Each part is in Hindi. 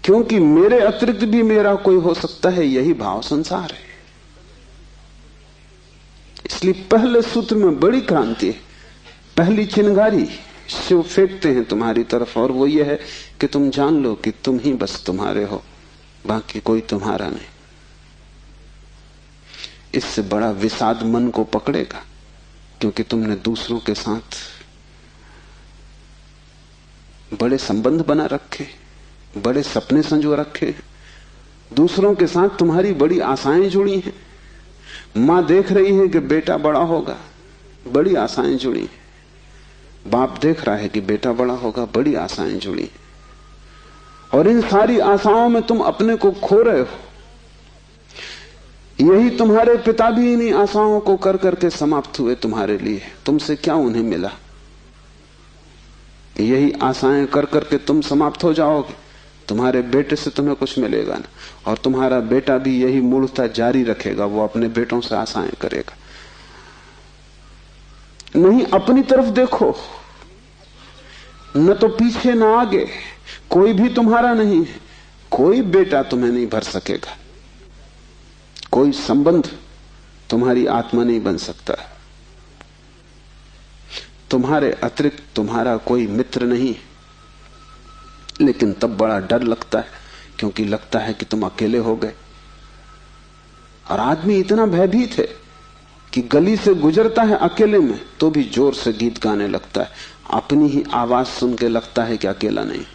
क्योंकि मेरे अतिरिक्त भी मेरा कोई हो सकता है, यही भाव संसार है। इसलिए पहले सूत्र में बड़ी क्रांति है। पहली चिंगारी शिव फेंकते हैं तुम्हारी तरफ, और वो ये है कि तुम जान लो कि तुम ही बस तुम्हारे हो, बाकी कोई तुम्हारा नहीं। इससे बड़ा विषाद मन को पकड़ेगा, क्योंकि तुमने दूसरों के साथ बड़े संबंध बना रखे, बड़े सपने संजो रखे, दूसरों के साथ तुम्हारी बड़ी आशाएं जुड़ी हैं। मां देख रही है कि बेटा बड़ा होगा, बड़ी आशाएं जुड़ी हैं। बाप देख रहा है कि बेटा बड़ा होगा, बड़ी आशाएं जुड़ी हैं। और इन सारी आशाओं में तुम अपने को खो रहे हो। यही तुम्हारे पिता भी इन्हीं आशाओं को कर करके समाप्त हुए तुम्हारे लिए। तुमसे क्या उन्हें मिला? यही आशाएं कर करके तुम समाप्त हो जाओगे। तुम्हारे बेटे से तुम्हें कुछ मिलेगा ना, और तुम्हारा बेटा भी यही मूर्खता जारी रखेगा, वो अपने बेटों से आशाएं करेगा। नहीं, अपनी तरफ देखो, न तो पीछे न आगे, कोई भी तुम्हारा नहीं है। कोई बेटा तुम्हें नहीं भर सकेगा, कोई संबंध तुम्हारी आत्मा नहीं बन सकता। तुम्हारे अतिरिक्त तुम्हारा कोई मित्र नहीं है। लेकिन तब बड़ा डर लगता है, क्योंकि लगता है कि तुम अकेले हो गए। और आदमी इतना भयभीत है कि गली से गुजरता है अकेले में तो भी जोर से गीत गाने लगता है। अपनी ही आवाज सुन के लगता है कि अकेला नहीं।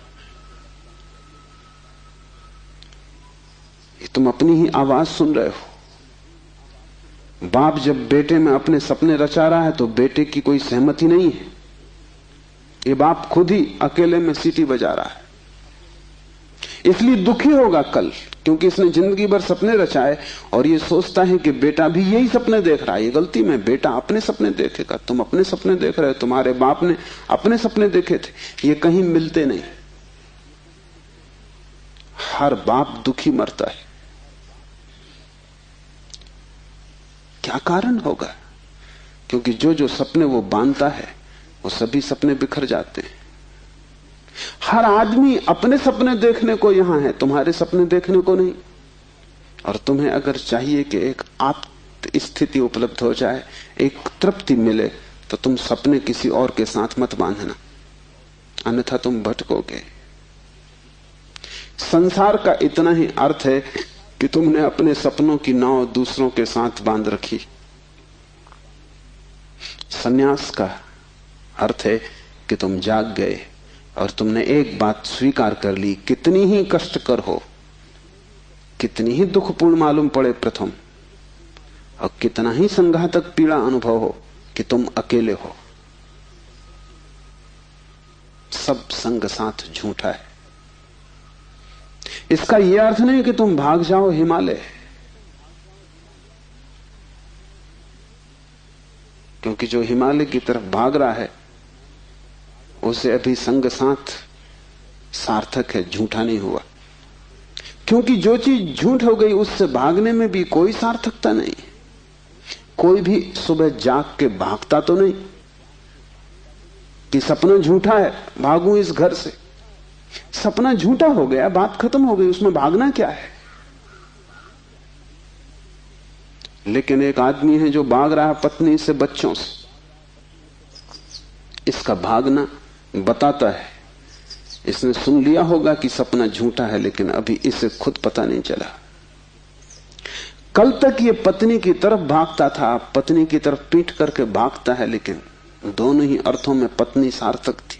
तुम अपनी ही आवाज सुन रहे हो। बाप जब बेटे में अपने सपने रचा रहा है तो बेटे की कोई सहमति नहीं है। ये बाप खुद ही अकेले में सीटी बजा रहा है। इसलिए दुखी होगा कल, क्योंकि इसने जिंदगी भर सपने रचाए और ये सोचता है कि बेटा भी यही सपने देख रहा है। ये गलती में, बेटा अपने सपने देखेगा। तुम अपने सपने देख रहे हो, तुम्हारे बाप ने अपने सपने देखे थे। ये कहीं मिलते नहीं। हर बाप दुखी मरता है। क्या कारण होगा? क्योंकि जो जो सपने वो बांधता है वो सभी सपने बिखर जाते हैं। हर आदमी अपने सपने देखने को यहां है, तुम्हारे सपने देखने को नहीं। और तुम्हें अगर चाहिए कि एक आत्म स्थिति उपलब्ध हो जाए, एक तृप्ति मिले, तो तुम सपने किसी और के साथ मत बांधना, अन्यथा तुम भटकोगे। संसार का इतना ही अर्थ है कि तुमने अपने सपनों की नाव दूसरों के साथ बांध रखी। संन्यास का अर्थ है कि तुम जाग गए और तुमने एक बात स्वीकार कर ली, कितनी ही कष्टकर हो, कितनी ही दुखपूर्ण मालूम पड़े प्रथम, और कितना ही संघातक पीड़ा अनुभव हो, कि तुम अकेले हो। सब संग साथ झूठा है। इसका यह अर्थ नहीं कि तुम भाग जाओ हिमालय, क्योंकि जो हिमालय की तरफ भाग रहा है उसे अभी संग साथ सार्थक है, झूठा नहीं हुआ। क्योंकि जो चीज झूठ हो गई उससे भागने में भी कोई सार्थकता नहीं। कोई भी सुबह जाग के भागता तो नहीं कि सपना झूठा है, भागूं इस घर से। सपना झूठा हो गया, बात खत्म हो गई, उसमें भागना क्या है। लेकिन एक आदमी है जो भाग रहा है पत्नी से, बच्चों से। इसका भागना बताता है, इसने सुन लिया होगा कि सपना झूठा है, लेकिन अभी इसे खुद पता नहीं चला। कल तक ये पत्नी की तरफ भागता था, पत्नी की तरफ पीठ करके भागता है, लेकिन दोनों ही अर्थों में पत्नी सार्थक थी।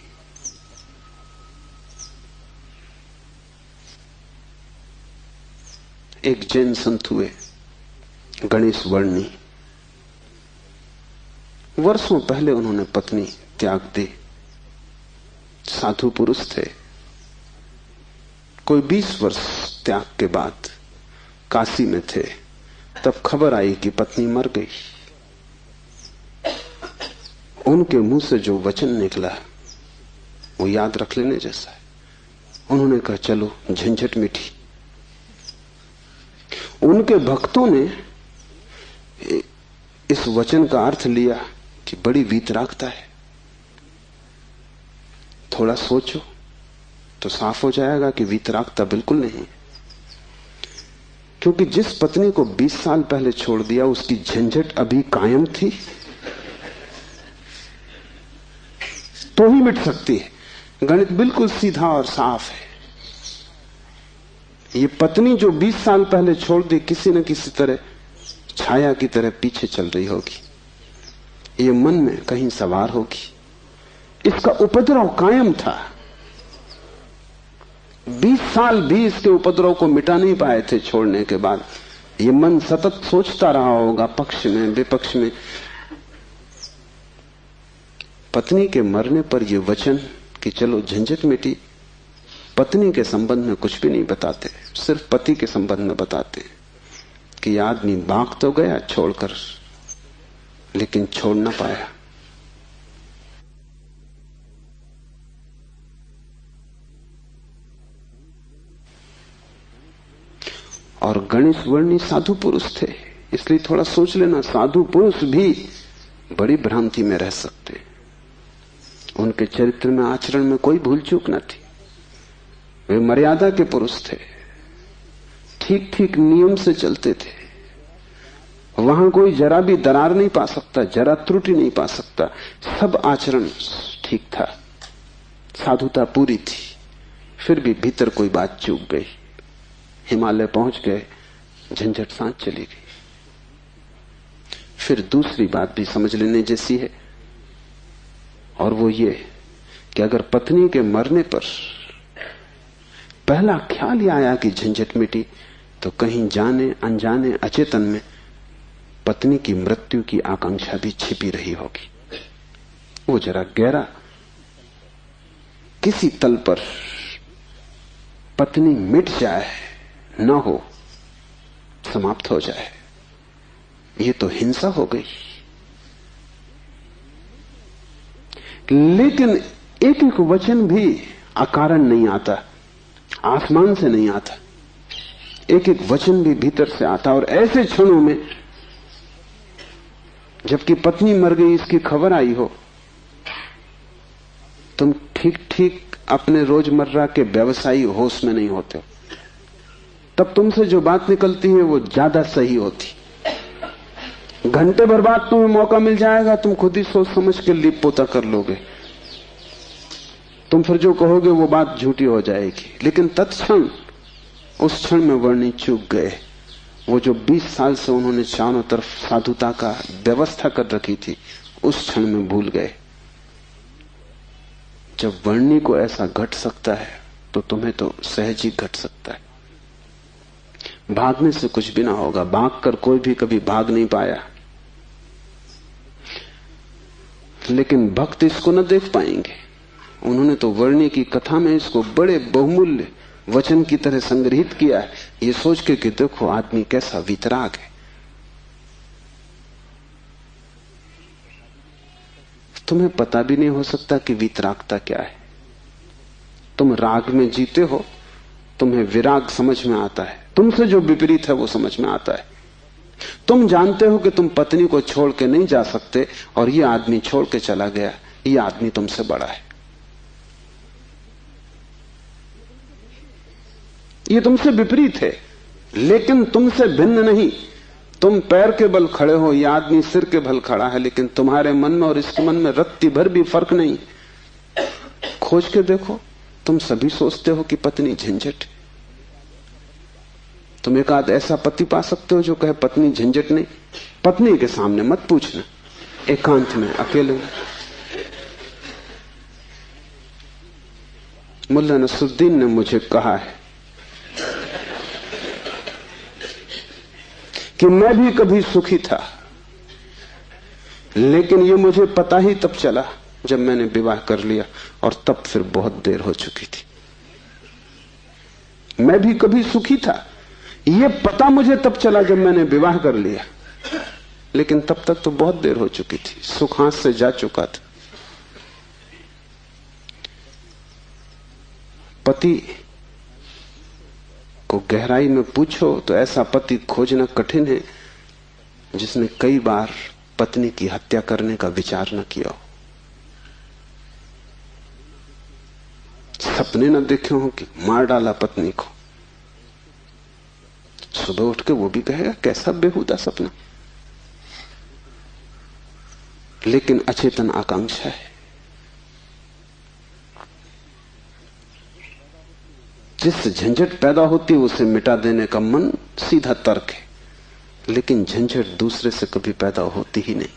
एक जैन संत हुए, गणेश वर्णी। वर्षों पहले उन्होंने पत्नी त्याग दी। साधु पुरुष थे। कोई 20 वर्ष त्याग के बाद काशी में थे, तब खबर आई कि पत्नी मर गई। उनके मुंह से जो वचन निकला वो याद रख लेने जैसा है। उन्होंने कहा, चलो झंझट मिटी। उनके भक्तों ने इस वचन का अर्थ लिया कि बड़ी वीतरागता है, थोड़ा सोचो। तो साफ हो जाएगा कि वीतरागता बिल्कुल नहीं। क्योंकि जिस पत्नी को 20 साल पहले छोड़ दिया उसकी झंझट अभी कायम थी तो ही मिट सकती है। गणित बिल्कुल सीधा और साफ है। ये पत्नी जो 20 साल पहले छोड़ दी किसी न किसी तरह छाया की तरह पीछे चल रही होगी, ये मन में कहीं सवार होगी। इसका उपद्रव कायम था। 20 साल भी इसके उपद्रव को मिटा नहीं पाए थे छोड़ने के बाद। ये मन सतत सोचता रहा होगा पक्ष में विपक्ष में। पत्नी के मरने पर ये वचन कि चलो झंझट मिटी, पत्नी के संबंध में कुछ भी नहीं बताते, सिर्फ पति के संबंध में बताते कि आदमी भाग तो गया छोड़कर, लेकिन छोड़ ना पाया। और गणेश वर्णी साधु पुरुष थे, इसलिए थोड़ा सोच लेना, साधु पुरुष भी बड़ी भ्रांति में रह सकते। उनके चरित्र में आचरण में कोई भूल चूक न थी। वे मर्यादा के पुरुष थे, ठीक ठीक नियम से चलते थे। वहां कोई जरा भी दरार नहीं पा सकता, जरा त्रुटि नहीं पा सकता। सब आचरण ठीक था, साधुता पूरी थी। फिर भी भीतर कोई बात चूक गई, हिमालय पहुंच गए, झंझट सांस चली गई। फिर दूसरी बात भी समझ लेने जैसी है, और वो ये कि अगर पत्नी के मरने पर पहला ख्याल ही आया कि झंझट मिटी, तो कहीं जाने अनजाने अचेतन में पत्नी की मृत्यु की आकांक्षा भी छिपी रही होगी। वो जरा गहरा किसी तल पर पत्नी मिट जाए, न हो, समाप्त हो जाए, ये तो हिंसा हो गई। लेकिन एक एक वचन भी अकारण नहीं आता, आसमान से नहीं आता। एक एक वचन भी भीतर से आता। और ऐसे क्षणों में जबकि पत्नी मर गई इसकी खबर आई हो, तुम ठीक ठीक अपने रोजमर्रा के व्यवसायी होश में नहीं होते हो, तब तुमसे जो बात निकलती है वो ज्यादा सही होती। घंटे भर बाद तुम्हें मौका मिल जाएगा, तुम खुद ही सोच समझ के लीप पोता कर लोगे। तुम फिर जो कहोगे वो बात झूठी हो जाएगी। लेकिन तत्क्षण उस क्षण में वर्णी चूक गए। वो जो 20 साल से उन्होंने चारों तरफ साधुता का व्यवस्था कर रखी थी, उस क्षण में भूल गए। जब वर्णी को ऐसा घट सकता है तो तुम्हें तो सहज ही घट सकता है। भागने से कुछ भी ना होगा, भागकर कोई भी कभी भाग नहीं पाया। लेकिन भक्त इसको न देख पाएंगे। उन्होंने तो वर्णी की कथा में इसको बड़े बहुमूल्य वचन की तरह संग्रहित किया है, ये सोच के कि देखो आदमी कैसा वीतराग है। तुम्हें पता भी नहीं हो सकता कि वीतरागता क्या है। तुम राग में जीते हो, तुम्हें विराग समझ में आता है, तुमसे जो विपरीत है वो समझ में आता है। तुम जानते हो कि तुम पत्नी को छोड़ के नहीं जा सकते, और ये आदमी छोड़ के चला गया, ये आदमी तुमसे बड़ा है, ये तुमसे विपरीत है, लेकिन तुमसे भिन्न नहीं। तुम पैर के बल खड़े हो, ये आदमी सिर के बल खड़ा है, लेकिन तुम्हारे मन में और इसके मन में रत्ती भर भी फर्क नहीं। खोज के देखो, तुम सभी सोचते हो कि पत्नी झंझट। तुम एक आध ऐसा पति पा सकते हो जो कहे पत्नी झंझट नहीं। पत्नी के सामने मत पूछना, एकांत में अकेले। मुल्ला नसरुद्दीन ने मुझे कहा है कि मैं भी कभी सुखी था, लेकिन ये मुझे पता ही तब चला जब मैंने विवाह कर लिया, और तब फिर बहुत देर हो चुकी थी। मैं भी कभी सुखी था, ये पता मुझे तब चला जब मैंने विवाह कर लिया, लेकिन तब तक तो बहुत देर हो चुकी थी, सुख हाथ से जा चुका था। पति को गहराई में पूछो तो ऐसा पति खोजना कठिन है जिसने कई बार पत्नी की हत्या करने का विचार न किया हो। सपने न देखे हो कि मार डाला पत्नी को, सुबह उठ के वो भी कहेगा कैसा बेहुदा सपना। लेकिन अचेतन आकांक्षा है। जिससे झंझट पैदा होती है उसे मिटा देने का मन सीधा तर्क है, लेकिन झंझट दूसरे से कभी पैदा होती ही नहीं।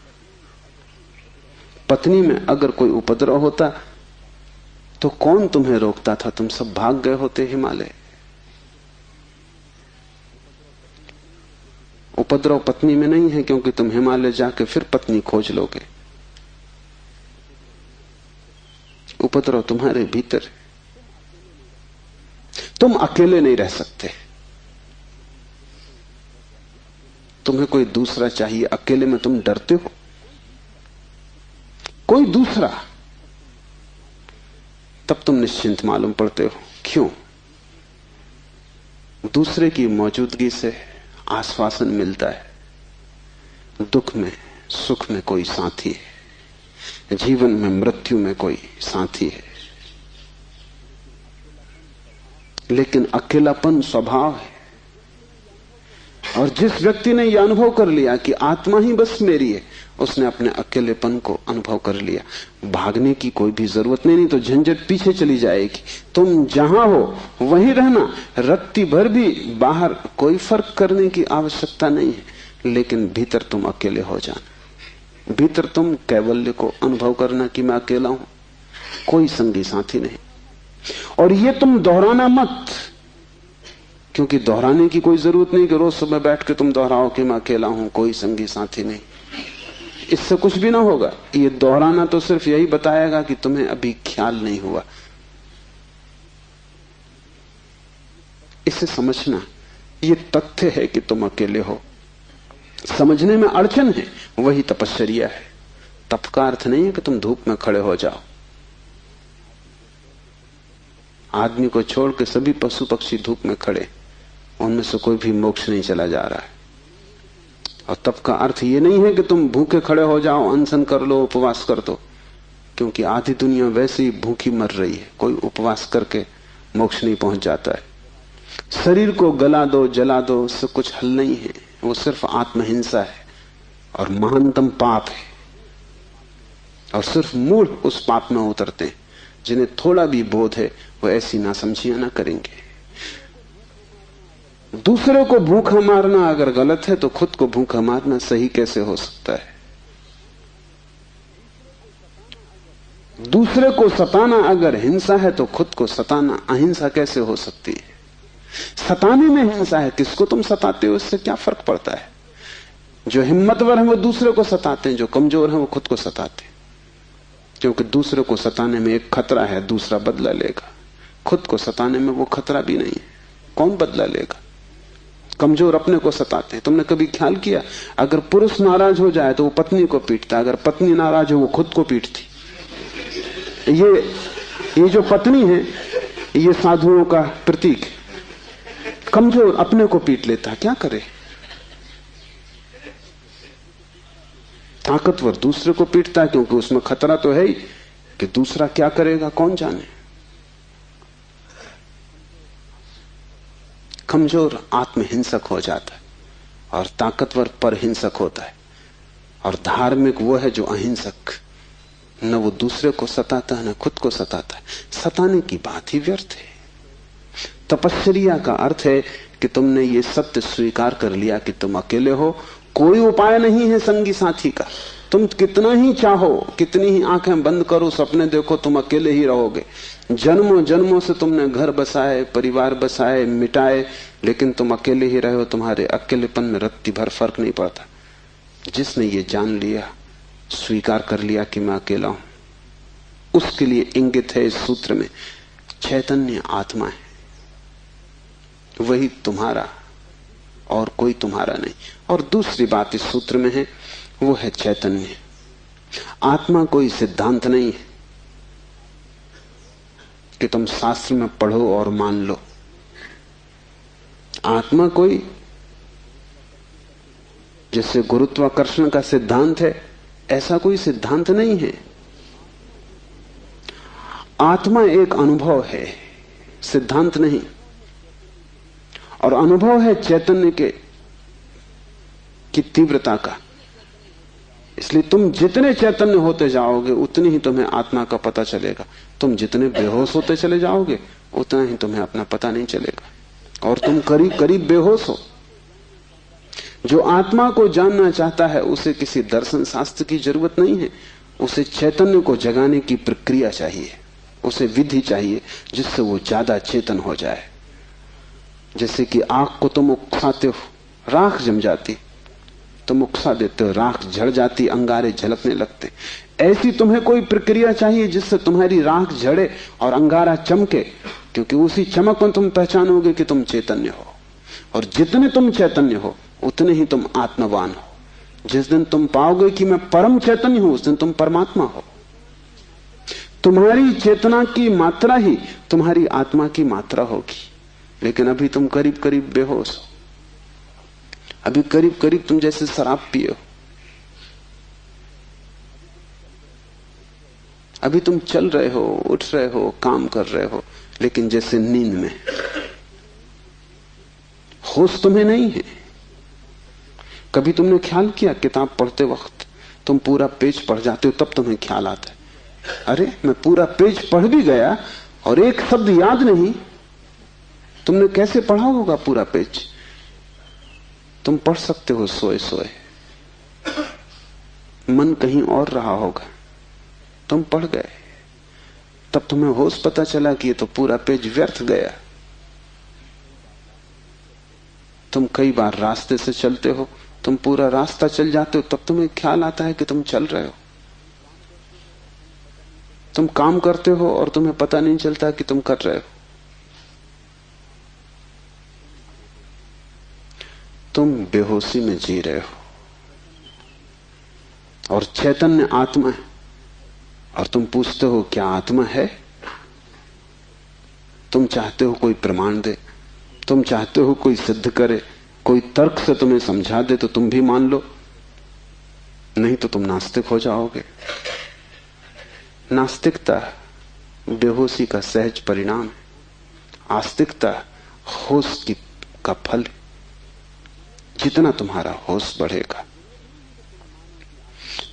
पत्नी में अगर कोई उपद्रव होता तो कौन तुम्हें रोकता था? तुम सब भाग गए होते हिमालय। उपद्रव पत्नी में नहीं है, क्योंकि तुम हिमालय जाके फिर पत्नी खोज लोगे। उपद्रव तुम्हारे भीतर है। तुम अकेले नहीं रह सकते, तुम्हें कोई दूसरा चाहिए। अकेले में तुम डरते हो, कोई दूसरा, तब तुम निश्चिंत मालूम पड़ते हो। क्यों? दूसरे की मौजूदगी से आश्वासन मिलता है। दुख में सुख में कोई साथी है, जीवन में मृत्यु में कोई साथी है। लेकिन अकेलापन स्वभाव है। और जिस व्यक्ति ने यह अनुभव कर लिया कि आत्मा ही बस मेरी है, उसने अपने अकेलेपन को अनुभव कर लिया। भागने की कोई भी जरूरत नहीं तो झंझट पीछे चली जाएगी। तुम जहां हो वहीं रहना, रत्ती भर भी बाहर कोई फर्क करने की आवश्यकता नहीं है। लेकिन भीतर तुम अकेले हो जाना, भीतर तुम कैवल्य को अनुभव करना कि मैं अकेला हूं, कोई संगी साथी नहीं। और ये तुम दोहराना मत, क्योंकि दोहराने की कोई जरूरत नहीं कि रोज सुबह बैठ के तुम दोहराओ कि मैं अकेला हूं, कोई संगी साथी नहीं। इससे कुछ भी ना होगा। ये दोहराना तो सिर्फ यही बताएगा कि तुम्हें अभी ख्याल नहीं हुआ। इसे समझना, ये तथ्य है कि तुम अकेले हो। समझने में अड़चन है, वही तपश्चर्या है। तप का अर्थ नहीं है कि तुम धूप में खड़े हो जाओ। आदमी को छोड़ के सभी पशु पक्षी धूप में खड़े, उनमें से कोई भी मोक्ष नहीं चला जा रहा है। और तप का अर्थ ये नहीं है कि तुम भूखे खड़े हो जाओ, अनशन कर लो, उपवास कर दो, क्योंकि आधी दुनिया वैसे ही भूखी मर रही है। कोई उपवास करके मोक्ष नहीं पहुंच जाता है। शरीर को गला दो, जला दो, उससे कुछ हल नहीं है। वो सिर्फ आत्महिंसा है और महानतम पाप है। और सिर्फ मूढ़ उस पाप में उतरते हैं। जिन्हें थोड़ा भी बोध है वो ऐसी नासमझियां ना करेंगे। दूसरे को भूखा मारना अगर गलत है तो खुद को भूखा मारना सही कैसे हो सकता है? दूसरे को सताना अगर हिंसा है तो खुद को सताना अहिंसा कैसे हो सकती है? सताने में हिंसा है, किसको तुम सताते हो इससे क्या फर्क पड़ता है? जो हिम्मतवर है वो दूसरे को सताते हैं, जो कमजोर है वो खुद को सताते हैं। क्योंकि दूसरे को सताने में एक खतरा है, दूसरा बदला लेगा। खुद को सताने में वो खतरा भी नहीं है, कौन बदला लेगा? कमजोर अपने को सताते हैं। तुमने कभी ख्याल किया, अगर पुरुष नाराज हो जाए तो वो पत्नी को पीटता, अगर पत्नी नाराज हो वो खुद को पीटती। ये जो पत्नी है ये साधुओं का प्रतीक है। कमजोर अपने को पीट लेता, क्या करे? ताकतवर दूसरे को पीटता है, क्योंकि उसमें खतरा तो है ही कि दूसरा क्या करेगा कौन जाने। कमजोर आत्महिंसक हो जाता है और ताकतवर परहिंसक होता है। और धार्मिक वो है जो अहिंसक, न वो दूसरे को सताता है न खुद को सताता है। सताने की बात ही व्यर्थ है। तपश्चर्या का अर्थ है कि तुमने ये सत्य स्वीकार कर लिया कि तुम अकेले हो, कोई उपाय नहीं है संगी साथी का। तुम कितना ही चाहो, कितनी ही आंखें बंद करो, सपने देखो, तुम अकेले ही रहोगे। जन्मों जन्मों से तुमने घर बसाए, परिवार बसाए, मिटाए, लेकिन तुम अकेले ही रहे हो। तुम्हारे अकेलेपन में रत्ती भर फर्क नहीं पड़ता। जिसने ये जान लिया, स्वीकार कर लिया कि मैं अकेला हूं, उसके लिए इंगित है इस सूत्र में चैतन्य आत्मा है, वही तुम्हारा और कोई तुम्हारा नहीं। और दूसरी बात इस सूत्र में है, वो है चैतन्य। आत्मा कोई सिद्धांत नहीं है कि तुम शास्त्र में पढ़ो और मान लो। आत्मा कोई, जैसे गुरुत्वाकर्षण का सिद्धांत है, ऐसा कोई सिद्धांत नहीं है। आत्मा एक अनुभव है, सिद्धांत नहीं। और अनुभव है चैतन्य की तीव्रता का। इसलिए तुम जितने चैतन्य होते जाओगे उतनी ही तुम्हें आत्मा का पता चलेगा। तुम जितने बेहोश होते चले जाओगे उतना ही तुम्हें अपना पता नहीं चलेगा, और तुम करीब करीब बेहोश हो। जो आत्मा को जानना चाहता है उसे किसी दर्शन शास्त्र की जरूरत नहीं है, उसे चैतन्य को जगाने की प्रक्रिया चाहिए, उसे विधि चाहिए जिससे वो ज्यादा चेतन हो जाए। जैसे कि आग को तुम उकसाते हो, राख जम जाती, तुम उकसा देते हो, राख झड़ जाती, अंगारे झलकने लगते। ऐसी तुम्हें कोई प्रक्रिया चाहिए जिससे तुम्हारी राख झड़े और अंगारा चमके, क्योंकि उसी चमक में तुम पहचानोगे कि तुम चैतन्य हो। और जितने तुम चैतन्य हो उतने ही तुम आत्मवान हो। जिस दिन तुम पाओगे कि मैं परम चैतन्य हूं, उस दिन तुम परमात्मा हो। तुम्हारी चेतना की मात्रा ही तुम्हारी आत्मा की मात्रा होगी। लेकिन अभी तुम करीब करीब बेहोश हो, अभी करीब करीब तुम जैसे शराब पिए हो, अभी तुम चल रहे हो, उठ रहे हो, काम कर रहे हो, लेकिन जैसे नींद में। होश तुम्हें नहीं है। कभी तुमने ख्याल किया, किताब पढ़ते वक्त तुम पूरा पेज पढ़ जाते हो, तब तुम्हें ख्याल आता है, अरे मैं पूरा पेज पढ़ भी गया और एक शब्द याद नहीं। तुमने कैसे पढ़ा होगा पूरा पेज? तुम पढ़ सकते हो सोए सोए, मन कहीं और रहा होगा, तुम पढ़ गए, तब तुम्हें होश पता चला कि ये तो पूरा पेज व्यर्थ गया। तुम कई बार रास्ते से चलते हो, तुम पूरा रास्ता चल जाते हो, तब तुम्हें ख्याल आता है कि तुम चल रहे हो। तुम काम करते हो और तुम्हें पता नहीं चलता कि तुम कर रहे हो। तुम बेहोशी में जी रहे हो और चैतन्य आत्मा है। और तुम पूछते हो क्या आत्मा है? तुम चाहते हो कोई प्रमाण दे, तुम चाहते हो कोई सिद्ध करे, कोई तर्क से तुम्हें समझा दे तो तुम भी मान लो, नहीं तो तुम नास्तिक हो जाओगे। नास्तिकता बेहोशी का सहज परिणाम है, आस्तिकता होश का फल। जितना तुम्हारा होश बढ़ेगा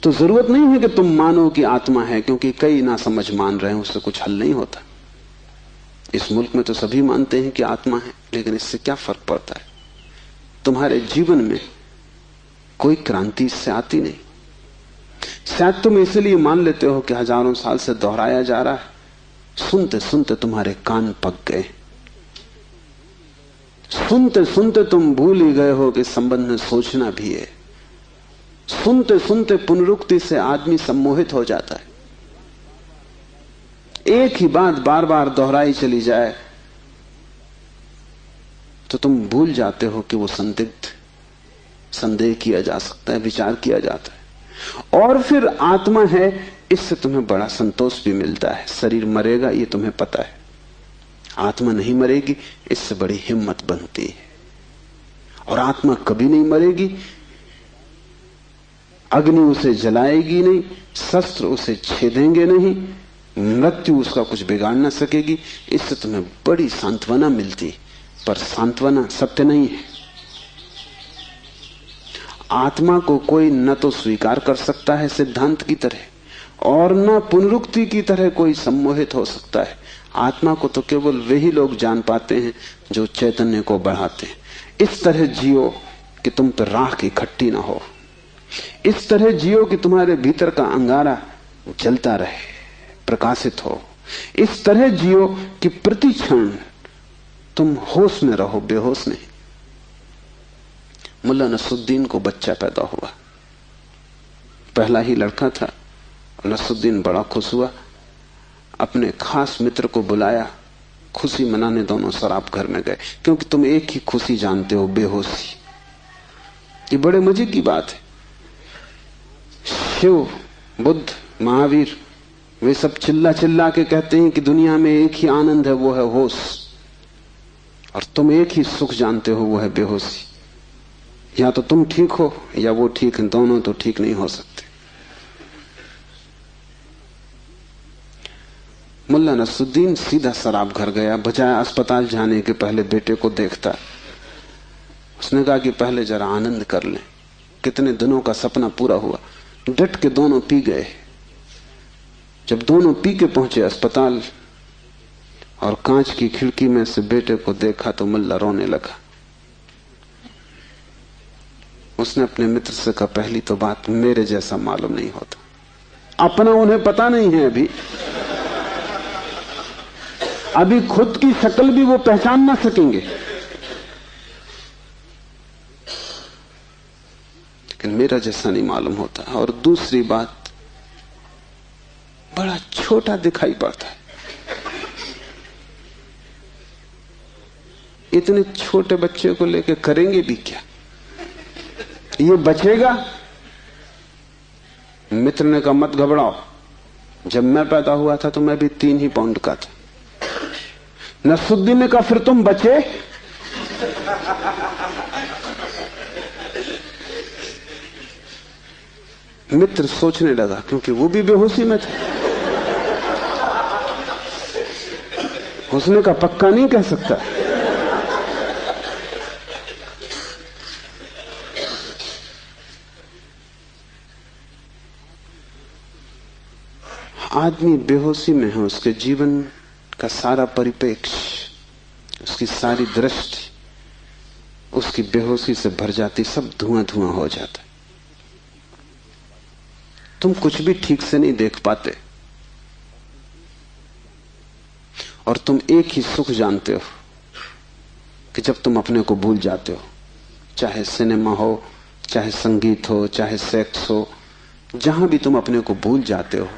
तो जरूरत नहीं है कि तुम मानो कि आत्मा है, क्योंकि कई ना समझ मान रहे हैं, उससे कुछ हल नहीं होता। इस मुल्क में तो सभी मानते हैं कि आत्मा है, लेकिन इससे क्या फर्क पड़ता है? तुम्हारे जीवन में कोई क्रांति इससे आती नहीं। शायद तुम इसलिए मान लेते हो कि हजारों साल से दोहराया जा रहा है। सुनते सुनते तुम्हारे कान पक गए, सुनते सुनते तुम भूल ही गए हो कि संबंध में सोचना भी है। सुनते सुनते पुनरुक्ति से आदमी सम्मोहित हो जाता है। एक ही बात बार बार दोहराई चली जाए तो तुम भूल जाते हो कि वो संदेह किया जा सकता है, विचार किया जाता है। और फिर आत्मा है, इससे तुम्हें बड़ा संतोष भी मिलता है। शरीर मरेगा ये तुम्हें पता है, आत्मा नहीं मरेगी, इससे बड़ी हिम्मत बनती है। और आत्मा कभी नहीं मरेगी, अग्नि उसे जलाएगी नहीं, शस्त्र उसे छेदेंगे नहीं, मृत्यु उसका कुछ बिगाड़ ना सकेगी। इससे तुम्हें बड़ी सांत्वना मिलती, पर सांत्वना सत्य नहीं है। आत्मा को कोई न तो स्वीकार कर सकता है सिद्धांत की तरह, और न पुनरुक्ति की तरह कोई सम्मोहित हो सकता है। आत्मा को तो केवल वही लोग जान पाते हैं जो चैतन्य को बढ़ाते हैं। इस तरह जियो कि तुम पर राख इकट्ठी ना हो, इस तरह जियो कि तुम्हारे भीतर का अंगारा जलता रहे, प्रकाशित हो। इस तरह जियो कि प्रति क्षण तुम होश में रहो, बेहोश नहीं। मुल्ला नसरुद्दीन को बच्चा पैदा हुआ, पहला ही लड़का था। नसरुद्दीन बड़ा खुश हुआ, अपने खास मित्र को बुलाया, खुशी मनाने दोनों शराब घर में गए। क्योंकि तुम एक ही खुशी जानते हो, बेहोशी। ये बड़े मजे की बात है। शिव, बुद्ध, महावीर, वे सब चिल्ला चिल्ला के कहते हैं कि दुनिया में एक ही आनंद है, वो है होश। और तुम एक ही सुख जानते हो, वो है बेहोशी। या तो तुम ठीक हो या वो ठीक है, दोनों तो ठीक नहीं हो सकते। मुल्ला नसरुद्दीन सीधा शराब घर गया, बजाय अस्पताल जाने के पहले बेटे को देखता। उसने कहा कि पहले जरा आनंद कर लें, कितने दिनों का सपना पूरा हुआ। डट के दोनों पी गए। जब दोनों पी के पहुंचे अस्पताल और कांच की खिड़की में से बेटे को देखा तो मुल्ला रोने लगा। उसने अपने मित्र से कहा, पहली तो बात मेरे जैसा मालूम नहीं होता। अपना उन्हें पता नहीं है, अभी खुद की शक्ल भी वो पहचान ना सकेंगे, लेकिन मेरा जैसा नहीं मालूम होता। और दूसरी बात, बड़ा छोटा दिखाई पड़ता है। इतने छोटे बच्चे को लेके करेंगे भी क्या? ये बचेगा? मित्र ने कहा, मत घबराओ, जब मैं पैदा हुआ था तो मैं भी 3 ही पाउंड का था। नसरुद्दीन ने कहा, फिर तुम बचे? मित्र सोचने लगा, क्योंकि वो भी बेहोशी में था। उसने कहा, पक्का नहीं कह सकता। आदमी बेहोशी में है, उसके जीवन का सारा परिप्रेक्ष्य, उसकी सारी दृष्टि उसकी बेहोशी से भर जाती, सब धुआं धुआं हो जाता है। तुम कुछ भी ठीक से नहीं देख पाते, और तुम एक ही सुख जानते हो कि जब तुम अपने को भूल जाते हो, चाहे सिनेमा हो, चाहे संगीत हो, चाहे सेक्स हो, जहां भी तुम अपने को भूल जाते हो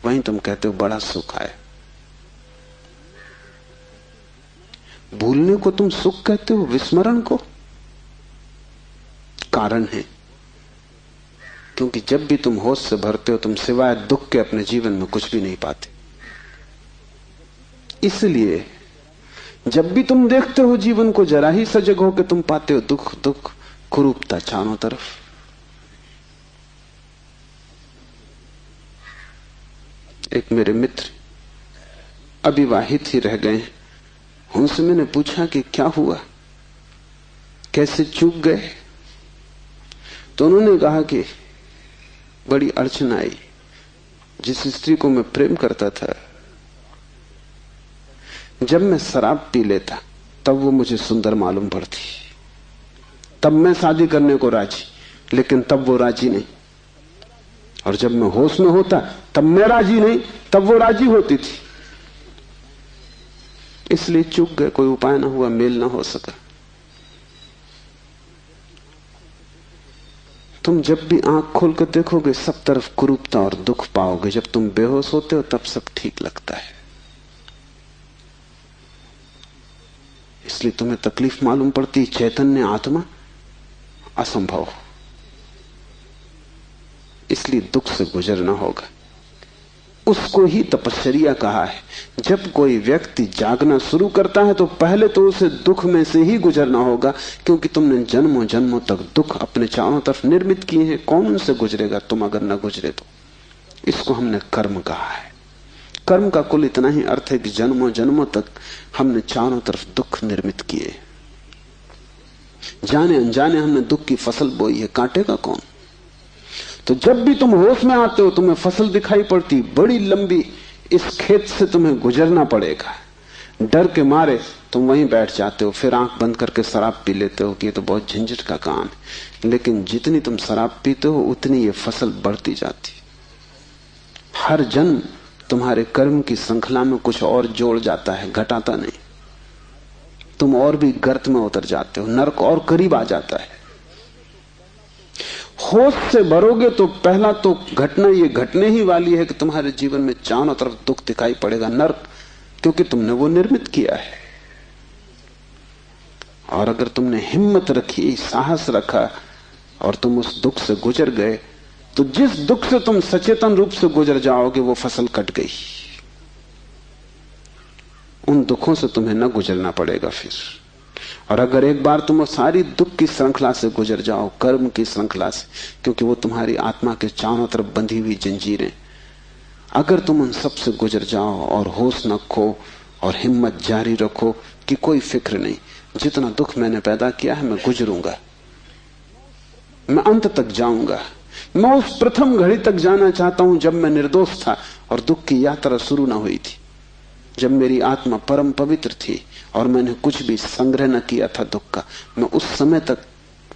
वहीं तुम कहते हो बड़ा सुख आया। भूलने को तुम सुख कहते हो, विस्मरण को? कारण है, क्योंकि जब भी तुम होश से भरते हो तुम सिवाय दुख के अपने जीवन में कुछ भी नहीं पाते। इसलिए जब भी तुम देखते हो जीवन को, जरा ही सजग हो के तुम पाते हो दुख दुख, कुरूपता चारों तरफ। एक मेरे मित्र अविवाहित ही रह गए, उनसे मैंने पूछा कि क्या हुआ, कैसे चूक गए? तो उन्होंने कहा कि बड़ी अड़चन आई। जिस स्त्री को मैं प्रेम करता था, जब मैं शराब पी लेता तब वो मुझे सुंदर मालूम पड़ती, तब मैं शादी करने को राजी, लेकिन तब वो राजी नहीं। और जब मैं होश में होता तब मैं राजी नहीं, तब वो राजी होती थी। इसलिए चूक गए, कोई उपाय ना हुआ, मेल ना हो सका। तुम जब भी आंख खोल कर देखोगे सब तरफ कुरूपता और दुख पाओगे। जब तुम बेहोश होते हो तब सब ठीक लगता है। इसलिए तुम्हें तकलीफ मालूम पड़ती, चैतन्य आत्मा असंभव। इसलिए दुख से गुजरना होगा। उसको ही तपश्चर्या कहा है। जब कोई व्यक्ति जागना शुरू करता है तो पहले तो उसे दुख में से ही गुजरना होगा, क्योंकि तुमने जन्मों जन्मों तक दुख अपने चारों तरफ निर्मित किए हैं। कौन उनसे गुजरेगा तुम अगर न गुजरे तो? इसको हमने कर्म कहा है। कर्म का कुल इतना ही अर्थ है कि जन्मों जन्मों तक हमने चारों तरफ दुख निर्मित किए, जाने अनजाने हमने दुख की फसल बोई है, काटेगा कौन? तो जब भी तुम होश में आते हो तुम्हें फसल दिखाई पड़ती, बड़ी लंबी, इस खेत से तुम्हें गुजरना पड़ेगा। डर के मारे तुम वहीं बैठ जाते हो, फिर आंख बंद करके शराब पी लेते हो कि ये तो बहुत झंझट का काम है। लेकिन जितनी तुम शराब पीते हो उतनी ये फसल बढ़ती जाती। हर जन्म तुम्हारे कर्म की श्रृंखला में कुछ और जोड़ जाता है, घटाता नहीं। तुम और भी गर्त में उतर जाते हो, नरक और करीब आ जाता है। होश से भरोगे तो पहला तो घटना ये घटने ही वाली है कि तुम्हारे जीवन में चारों तरफ दुख दिखाई पड़ेगा, नरक, क्योंकि तुमने वो निर्मित किया है। और अगर तुमने हिम्मत रखी, साहस रखा और तुम उस दुख से गुजर गए, तो जिस दुख से तुम सचेतन रूप से गुजर जाओगे वो फसल कट गई। उन दुखों से तुम्हें न गुजरना पड़ेगा फिर। और अगर एक बार तुम सारी दुख की श्रृंखला से गुजर जाओ, कर्म की श्रृंखला से, क्योंकि वो तुम्हारी आत्मा के चारों तरफ बंधी हुई जंजीरें, अगर तुम उन सब से गुजर जाओ और होश न खो और हिम्मत जारी रखो कि कोई फिक्र नहीं, जितना दुख मैंने पैदा किया है मैं गुजरूंगा, मैं अंत तक जाऊंगा। मैं उस प्रथम घड़ी तक जाना चाहता हूं जब मैं निर्दोष था और दुख की यात्रा शुरू ना हुई थी, जब मेरी आत्मा परम पवित्र थी और मैंने कुछ भी संग्रह न किया था दुख का। मैं उस समय तक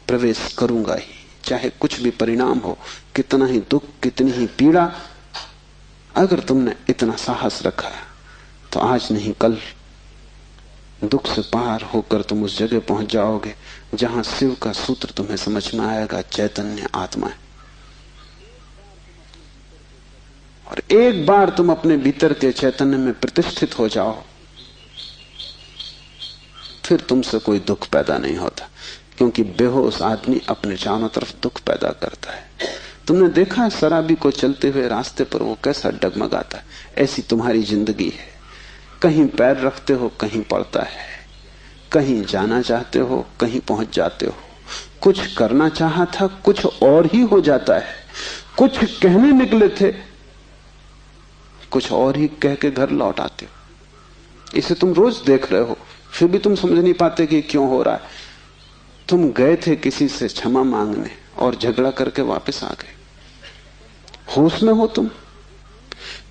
प्रवेश करूंगा ही, चाहे कुछ भी परिणाम हो, कितना ही दुख, कितनी ही पीड़ा। अगर तुमने इतना साहस रखा तो आज नहीं कल दुख से पार होकर तुम उस जगह पहुंच जाओगे जहां शिव का सूत्र तुम्हें समझ में आएगा, चैतन्य आत्मा है। और एक बार तुम अपने भीतर के चैतन्य में प्रतिष्ठित हो जाओ, फिर तुमसे कोई दुख पैदा नहीं होता, क्योंकि बेहोश आदमी अपने चारों तरफ दुख पैदा करता है। तुमने देखा है शराबी को चलते हुए रास्ते पर वो कैसा डगमगाता है? ऐसी तुम्हारी जिंदगी है, कहीं पैर रखते हो कहीं पड़ता है, कहीं जाना चाहते हो कहीं पहुंच जाते हो, कुछ करना चाहा था कुछ और ही हो जाता है, कुछ कहने निकले थे कुछ और ही कह के घर लौट आते हो। इसे तुम रोज देख रहे हो, फिर भी तुम समझ नहीं पाते कि क्यों हो रहा है। तुम गए थे किसी से क्षमा मांगने और झगड़ा करके वापस आ गए। होश में हो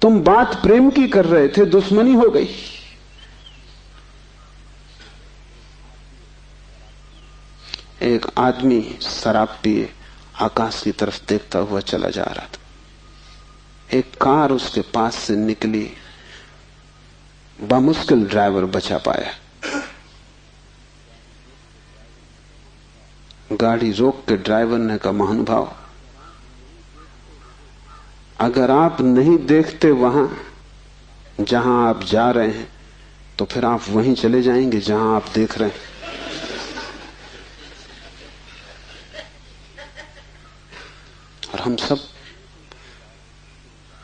तुम बात प्रेम की कर रहे थे, दुश्मनी हो गई। एक आदमी शराब पिए आकाश की तरफ देखता हुआ चला जा रहा था। एक कार उसके पास से निकली, बामुश्किल ड्राइवर बचा पाया। गाड़ी रोक के ड्राइवर ने कहा, महानुभाव, अगर आप नहीं देखते वहां जहां आप जा रहे हैं तो फिर आप वहीं चले जाएंगे जहां आप देख रहे हैं। और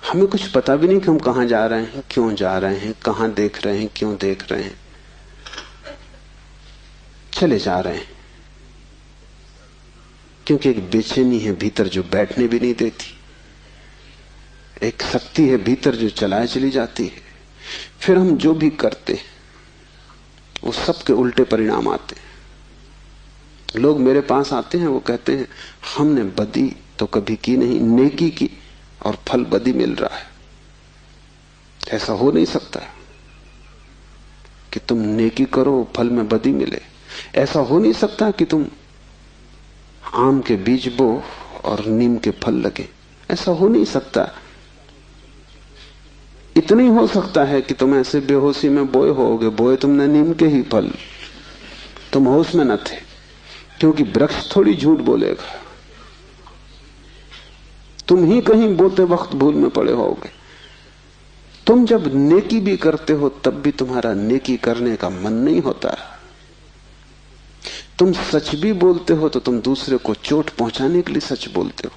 हमें कुछ पता भी नहीं कि हम कहां जा रहे हैं, क्यों जा रहे हैं, कहां देख रहे हैं, क्यों देख रहे हैं, चले जा रहे हैं। क्योंकि एक बेचैनी है भीतर जो बैठने भी नहीं देती, एक शक्ति है भीतर जो चलाए चली जाती है। फिर हम जो भी करते वो सबके उल्टे परिणाम आते हैं। लोग मेरे पास आते हैं, वो कहते हैं हमने बदी तो कभी की नहीं, नेकी की और फल बदी मिल रहा है। ऐसा हो नहीं सकता कि तुम नेकी करो फल में बदी मिले। ऐसा हो नहीं सकता कि तुम आम के बीज बो और नीम के फल लगे। ऐसा हो नहीं सकता। इतना ही हो सकता है कि तुम ऐसे बेहोशी में बोए होगे, बोए तुमने नीम के ही फल, तुम होश में न थे, क्योंकि वृक्ष थोड़ी झूठ बोलेगा। तुम ही कहीं बोते वक्त भूल में पड़े होगे। तुम जब नेकी भी करते हो तब भी तुम्हारा नेकी करने का मन नहीं होता। तुम सच भी बोलते हो तो तुम दूसरे को चोट पहुंचाने के लिए सच बोलते हो।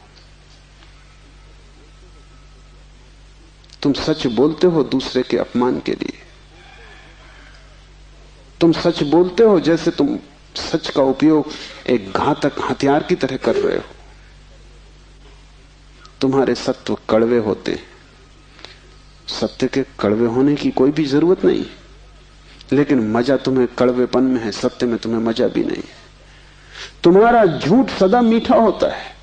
तुम सच बोलते हो दूसरे के अपमान के लिए। तुम सच बोलते हो जैसे तुम सच का उपयोग एक घातक हथियार की तरह कर रहे हो। तुम्हारे सत्व कड़वे होते, सत्य के कड़वे होने की कोई भी जरूरत नहीं, लेकिन मजा तुम्हें कड़वेपन में है, सत्य में तुम्हें मजा भी नहीं है। तुम्हारा झूठ सदा मीठा होता है,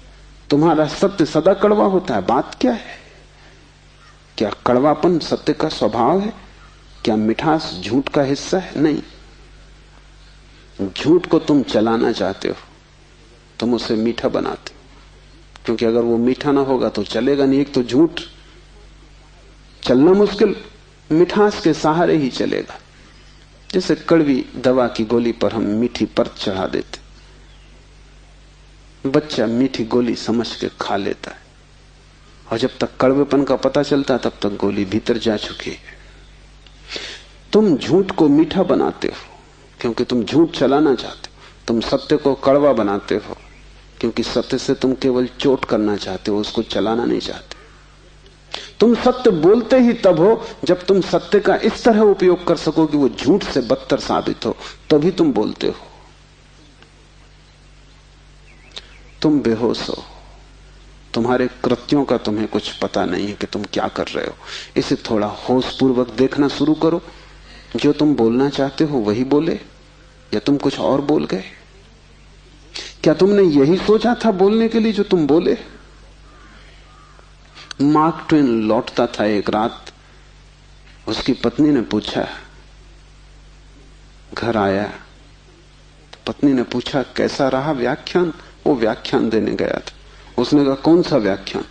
तुम्हारा सत्य सदा कड़वा होता है। बात क्या है? क्या कड़वापन सत्य का स्वभाव है? क्या मिठास झूठ का हिस्सा है? नहीं। झूठ को तुम चलाना चाहते हो, तुम उसे मीठा बनाते हो, क्योंकि अगर वो मीठा ना होगा तो चलेगा नहीं। एक तो झूठ चलना मुश्किल, मिठास के सहारे ही चलेगा। जैसे कड़वी दवा की गोली पर हम मीठी परत चढ़ा देते, बच्चा मीठी गोली समझ के खा लेता है, और जब तक कड़वेपन का पता चलता है तब तक गोली भीतर जा चुकी है। तुम झूठ को मीठा बनाते हो क्योंकि तुम झूठ चलाना चाहते हो। तुम सत्य को कड़वा बनाते हो क्योंकि सत्य से तुम केवल चोट करना चाहते हो, उसको चलाना नहीं चाहते। तुम सत्य बोलते ही तब हो जब तुम सत्य का इस तरह उपयोग कर सको कि वो झूठ से बदतर साबित हो, तभी तुम बोलते हो। तुम बेहोश हो, तुम्हारे कृत्यों का तुम्हें कुछ पता नहीं है कि तुम क्या कर रहे हो। इसे थोड़ा होशपूर्वक देखना शुरू करो। जो तुम बोलना चाहते हो वही बोले या तुम कुछ और बोल गए? क्या तुमने यही सोचा था बोलने के लिए जो तुम बोले? मार्क ट्वेन लौटता था एक रात, उसकी पत्नी ने पूछा, घर आया तो पत्नी ने पूछा कैसा रहा व्याख्यान? वो व्याख्यान देने गया था। उसने कहा कौन सा व्याख्यान?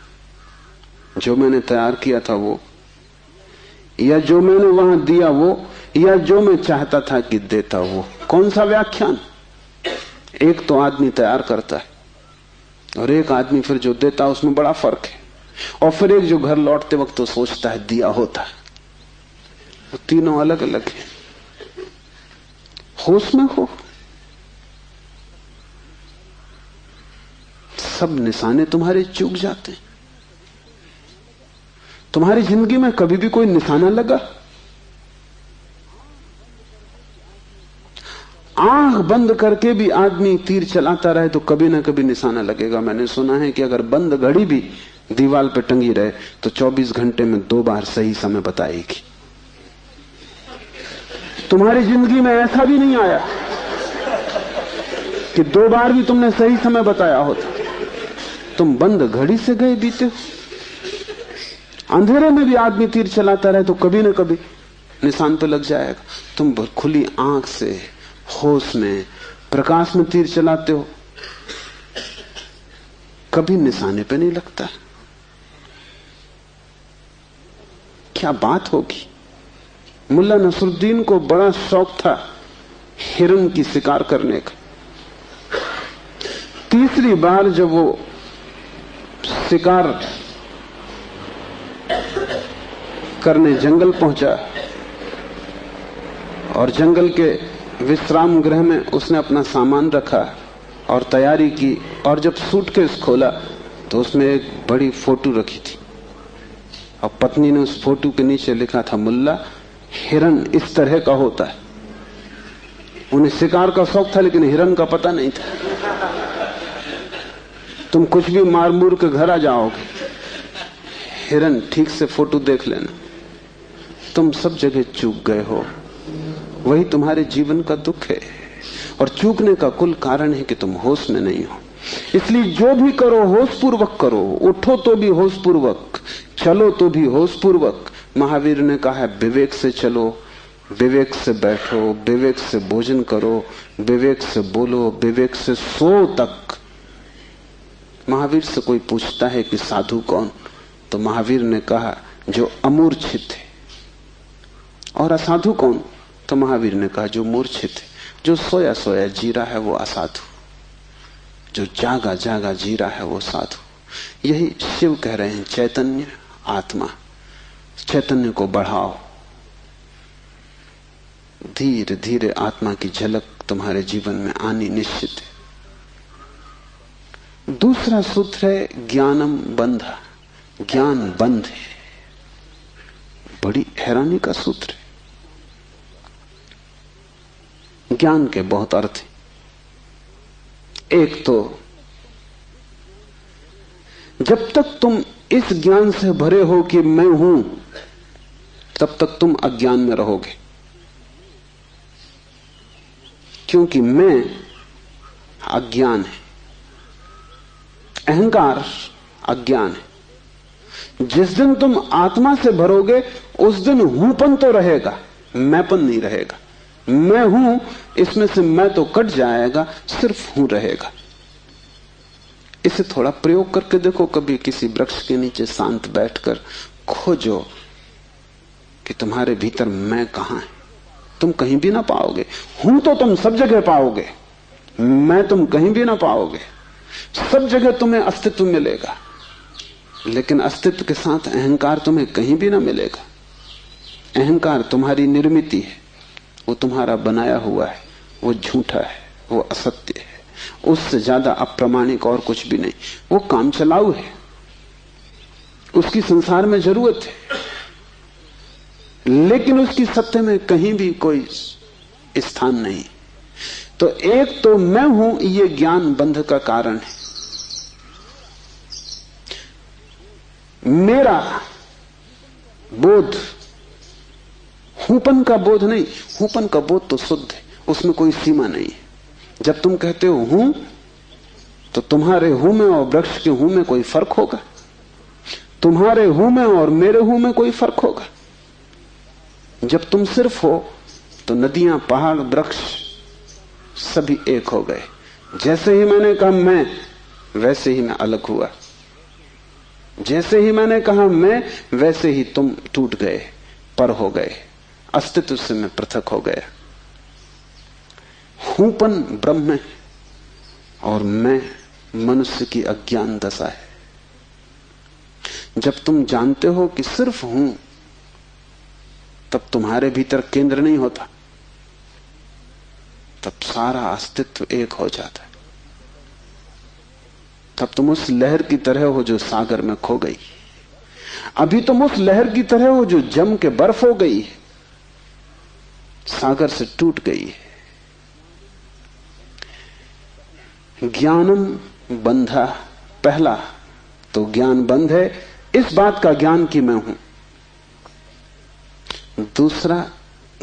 जो मैंने तैयार किया था वो, या जो मैंने वहां दिया वो, या जो मैं चाहता था कि देता वो? कौन सा व्याख्यान? एक तो आदमी तैयार करता है और एक आदमी फिर जो देता है, उसमें बड़ा फर्क है। और फिर एक जो घर लौटते वक्त तो सोचता है दिया होता है। वो तीनों अलग अलग हैं। होश में हो। सब निशाने तुम्हारे चूक जाते हैं। तुम्हारी जिंदगी में कभी भी कोई निशाना लगा? आंख बंद करके भी आदमी तीर चलाता रहे तो कभी ना कभी निशाना लगेगा। मैंने सुना है कि अगर बंद घड़ी भी दीवार पे टंगी रहे तो 24 घंटे में 2 बार सही समय बताएगी। तुम्हारी जिंदगी में ऐसा भी नहीं आया कि 2 बार भी तुमने सही समय बताया होता। तुम बंद घड़ी से गए बीते हो। अंधेरे में भी आदमी तीर चलाता रहे तो कभी ना कभी निशान पे लग जाएगा। तुम खुली आंख से होश में प्रकाश में तीर चलाते हो, कभी निशाने पे नहीं लगता। क्या बात होगी? मुल्ला नसरुद्दीन को बड़ा शौक था हिरन की शिकार करने का। तीसरी बार जब वो शिकार करने जंगल पहुंचा और जंगल के विश्राम गृह में उसने अपना सामान रखा और तैयारी की, और जब सूटकेस खोला तो उसमें एक बड़ी फोटो रखी थी और पत्नी ने उस फोटो के नीचे लिखा था, मुल्ला हिरन इस तरह का होता है। उन्हें शिकार का शौक था लेकिन हिरन का पता नहीं था। तुम कुछ भी मार मूर के घर आ जाओगे, हिरन ठीक से फोटो देख लेना। तुम सब जगह चूक गए हो। वही तुम्हारे जीवन का दुख है और चूकने का कुल कारण है कि तुम होश में नहीं हो। इसलिए जो भी करो होशपूर्वक करो। उठो तो भी होशपूर्वक, चलो तो भी होशपूर्वक। महावीर ने कहा है विवेक से चलो, विवेक से बैठो, विवेक से भोजन करो, विवेक से बोलो, विवेक से सो तक। महावीर से कोई पूछता है कि साधु कौन, तो महावीर ने कहा जो अमूर्छित है। और असाधु कौन, तो महावीर ने कहा जो मूर्छित है। जो सोया सोया जी रहा है वो असाधु, जो जागा जागा जी रहा है वो साधु। यही शिव कह रहे हैं, चैतन्य आत्मा। चैतन्य को बढ़ाओ। धीरे धीरे आत्मा की झलक तुम्हारे जीवन में आनी निश्चित है। दूसरा सूत्र है ज्ञानम बंधा। ज्ञान बंध है। बड़ी हैरानी का सूत्र है। ज्ञान के बहुत अर्थ हैं। एक तो जब तक तुम इस ज्ञान से भरे हो कि मैं हूं, तब तक तुम अज्ञान में रहोगे, क्योंकि मैं अज्ञान है, अहंकार अज्ञान है। जिस दिन तुम आत्मा से भरोगे उस दिन हूंपन तो रहेगा, मैंपन नहीं रहेगा। मैं हूं, इसमें से मैं तो कट जाएगा, सिर्फ हूं रहेगा। इसे थोड़ा प्रयोग करके देखो। कभी किसी वृक्ष के नीचे शांत बैठकर खोजो कि तुम्हारे भीतर मैं कहां है। तुम कहीं भी ना पाओगे। हूं तो तुम सब जगह पाओगे, मैं तुम कहीं भी ना पाओगे। सब जगह तुम्हें अस्तित्व मिलेगा, लेकिन अस्तित्व के साथ अहंकार तुम्हें कहीं भी ना मिलेगा। अहंकार तुम्हारी निर्मिति है, वो तुम्हारा बनाया हुआ है, वो झूठा है, वो असत्य है, उससे ज्यादा अप्रामाणिक और कुछ भी नहीं। वो काम चलाऊ है, उसकी संसार में जरूरत है, लेकिन उसकी सत्य में कहीं भी कोई स्थान नहीं। तो एक तो मैं हूं, ये ज्ञान बंध का कारण है। मेरा बोध, हूपन का बोध नहीं। हूपन का बोध तो शुद्ध है, उसमें कोई सीमा नहीं है। जब तुम कहते हो हूं, तो तुम्हारे हूं में और वृक्ष के हूं में कोई फर्क होगा? तुम्हारे हूं में और मेरे हूं में कोई फर्क होगा? जब तुम सिर्फ हो तो नदियां, पहाड़, वृक्ष सभी एक हो गए। जैसे ही मैंने कहा मैं, वैसे ही मैं अलग हुआ। जैसे ही मैंने कहा मैं, वैसे ही तुम टूट गए, पर हो गए, अस्तित्व से मैं पृथक हो गया। हूपन ब्रह्म है और मैं मनुष्य की अज्ञान दशा है। जब तुम जानते हो कि सिर्फ हूं, तब तुम्हारे भीतर केंद्र नहीं होता, तब सारा अस्तित्व एक हो जाता है। तब तुम उस लहर की तरह हो जो सागर में खो गई। अभी तुम उस लहर की तरह हो जो जम के बर्फ हो गई है, सागर से टूट गई है। ज्ञानम बंधा, पहला तो ज्ञान बंध है, इस बात का ज्ञान कि मैं हूं। दूसरा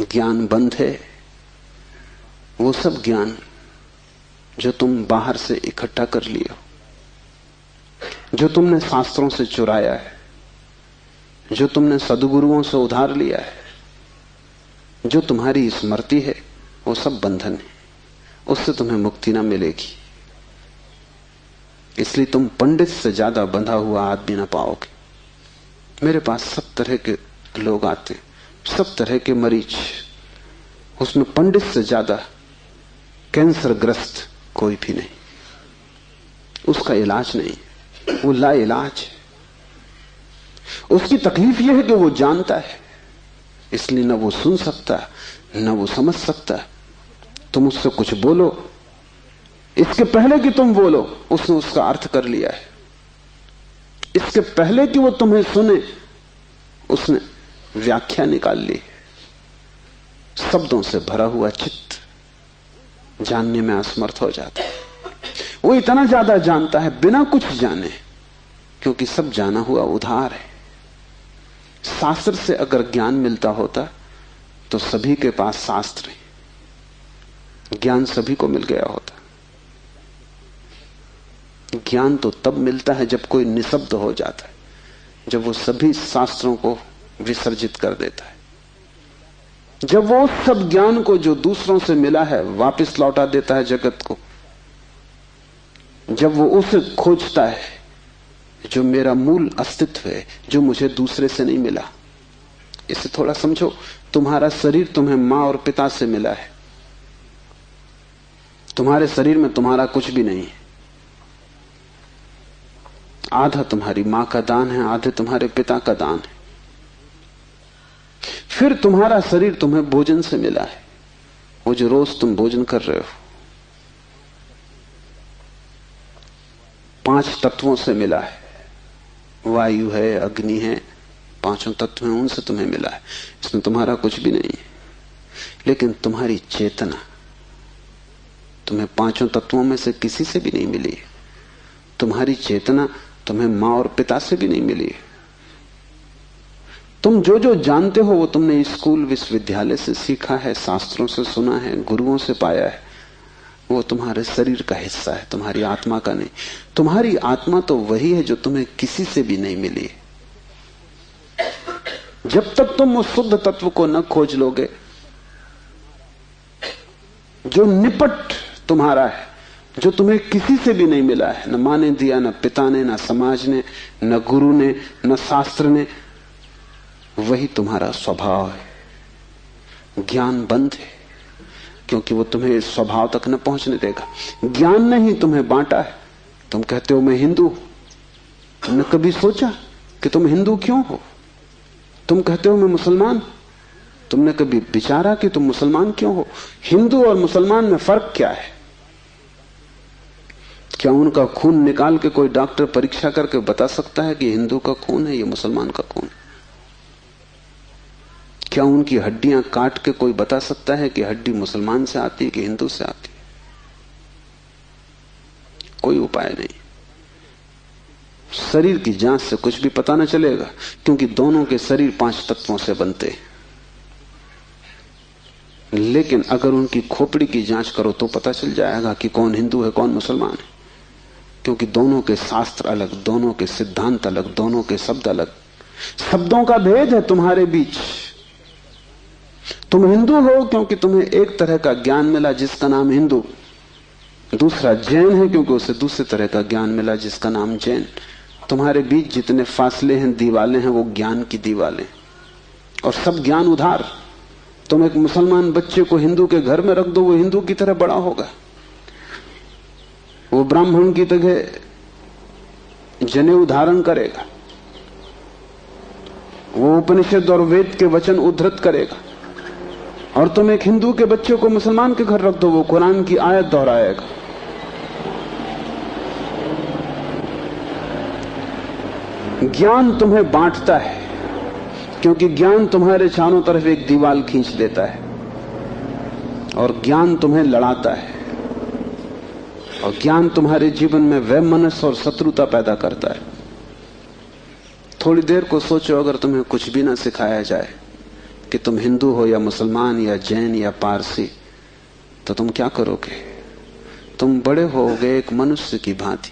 ज्ञान बंध है वो सब ज्ञान जो तुम बाहर से इकट्ठा कर लिए हो, जो तुमने शास्त्रों से चुराया है, जो तुमने सद्गुरुओं से उधार लिया है, जो तुम्हारी स्मृति है, वो सब बंधन है। उससे तुम्हें मुक्ति ना मिलेगी। इसलिए तुम पंडित से ज्यादा बंधा हुआ आदमी ना पाओगे। मेरे पास सब तरह के लोग आते, सब तरह के मरीज, उसमें पंडित से ज्यादा कैंसर ग्रस्त कोई भी नहीं। उसका इलाज नहीं, वो ला इलाज है। उसकी तकलीफ यह है कि वो जानता है, इसलिए न वो सुन सकता न वो समझ सकता। तुम उससे कुछ बोलो, इसके पहले कि तुम बोलो उसने उसका अर्थ कर लिया है। इसके पहले कि वो तुम्हें सुने उसने व्याख्या निकाल ली। शब्दों से भरा हुआ चित्त जानने में असमर्थ हो जाता है। वो इतना ज्यादा जानता है बिना कुछ जाने, क्योंकि सब जाना हुआ उधार है। शास्त्र से अगर ज्ञान मिलता होता तो सभी के पास शास्त्र है, ज्ञान सभी को मिल गया होता। ज्ञान तो तब मिलता है जब कोई निशब्द हो जाता है, जब वो सभी शास्त्रों को विसर्जित कर देता है, जब वो उस सब ज्ञान को जो दूसरों से मिला है वापस लौटा देता है जगत को, जब वो उसे खोजता है जो मेरा मूल अस्तित्व है, जो मुझे दूसरे से नहीं मिला। इसे थोड़ा समझो, तुम्हारा शरीर तुम्हें मां और पिता से मिला है। तुम्हारे शरीर में तुम्हारा कुछ भी नहीं है। आधा तुम्हारी मां का दान है, आधे तुम्हारे पिता का दान है। फिर तुम्हारा शरीर तुम्हें भोजन से मिला है, वो जो रोज तुम भोजन कर रहे हो। 5 तत्वों से मिला है, वायु है, अग्नि है, 5 तत्व हैं, उनसे तुम्हें मिला है। इसमें तुम्हारा कुछ भी नहीं है। लेकिन तुम्हारी चेतना तुम्हें 5 तत्वों में से किसी से भी नहीं मिली है। तुम्हारी चेतना तुम्हें मां और पिता से भी नहीं मिली है। तुम जो जो जानते हो वो तुमने स्कूल विश्वविद्यालय से सीखा है, शास्त्रों से सुना है, गुरुओं से पाया है। वो तुम्हारे शरीर का हिस्सा है, तुम्हारी आत्मा का नहीं। तुम्हारी आत्मा तो वही है जो तुम्हें किसी से भी नहीं मिली। जब तक तुम उस शुद्ध तत्व को न खोज लोगे जो निपट तुम्हारा है, जो तुम्हें किसी से भी नहीं मिला है, न मां ने दिया, न पिता ने, न समाज ने, न गुरु ने, न शास्त्र ने, वही तुम्हारा स्वभाव है। ज्ञान बंद है क्योंकि वो तुम्हें इस स्वभाव तक न पहुंचने देगा। ज्ञान ने ही तुम्हें बांटा है। तुम कहते हो मैं हिंदू, तुमने कभी सोचा कि तुम हिंदू क्यों हो? तुम कहते हो मैं मुसलमान, तुमने कभी विचारा कि तुम मुसलमान क्यों हो? हिंदू और मुसलमान में फर्क क्या है? क्या उनका खून निकाल के कोई डॉक्टर परीक्षा करके बता सकता है कि हिंदू का खून है, ये मुसलमान का खून? क्या उनकी हड्डियां काट के कोई बता सकता है कि हड्डी मुसलमान से आती है कि हिंदू से आती है? कोई उपाय नहीं। शरीर की जांच से कुछ भी पता न चलेगा, क्योंकि दोनों के शरीर 5 तत्वों से बनते हैं। लेकिन अगर उनकी खोपड़ी की जांच करो तो पता चल जाएगा कि कौन हिंदू है कौन मुसलमान है, क्योंकि दोनों के शास्त्र अलग, दोनों के सिद्धांत अलग, दोनों के शब्द अलग। शब्दों का भेद है तुम्हारे बीच। तुम हिंदू हो क्योंकि तुम्हें एक तरह का ज्ञान मिला जिसका नाम हिंदू, दूसरा जैन है क्योंकि उसे दूसरे तरह का ज्ञान मिला जिसका नाम जैन। तुम्हारे बीच जितने फासले हैं, दीवालें हैं, वो ज्ञान की दीवालें, और सब ज्ञान उधार। तुम एक मुसलमान बच्चे को हिंदू के घर में रख दो, वो हिंदू की तरह बड़ा होगा, वो ब्राह्मण की तरह जनेऊ धारण करेगा, वो उपनिषद और वेद के वचन उद्धृत करेगा। और तुम एक हिंदू के बच्चे को मुसलमान के घर रख दो, वो कुरान की आयत दोहराएगा। ज्ञान तुम्हें बांटता है, क्योंकि ज्ञान तुम्हारे चारों तरफ एक दीवार खींच देता है, और ज्ञान तुम्हें लड़ाता है, और ज्ञान तुम्हारे जीवन में वैमनस्य और शत्रुता पैदा करता है। थोड़ी देर को सोचो, अगर तुम्हें कुछ भी ना सिखाया जाए कि तुम हिंदू हो या मुसलमान या जैन या पारसी, तो तुम क्या करोगे? तुम बड़े होगे एक मनुष्य की भांति।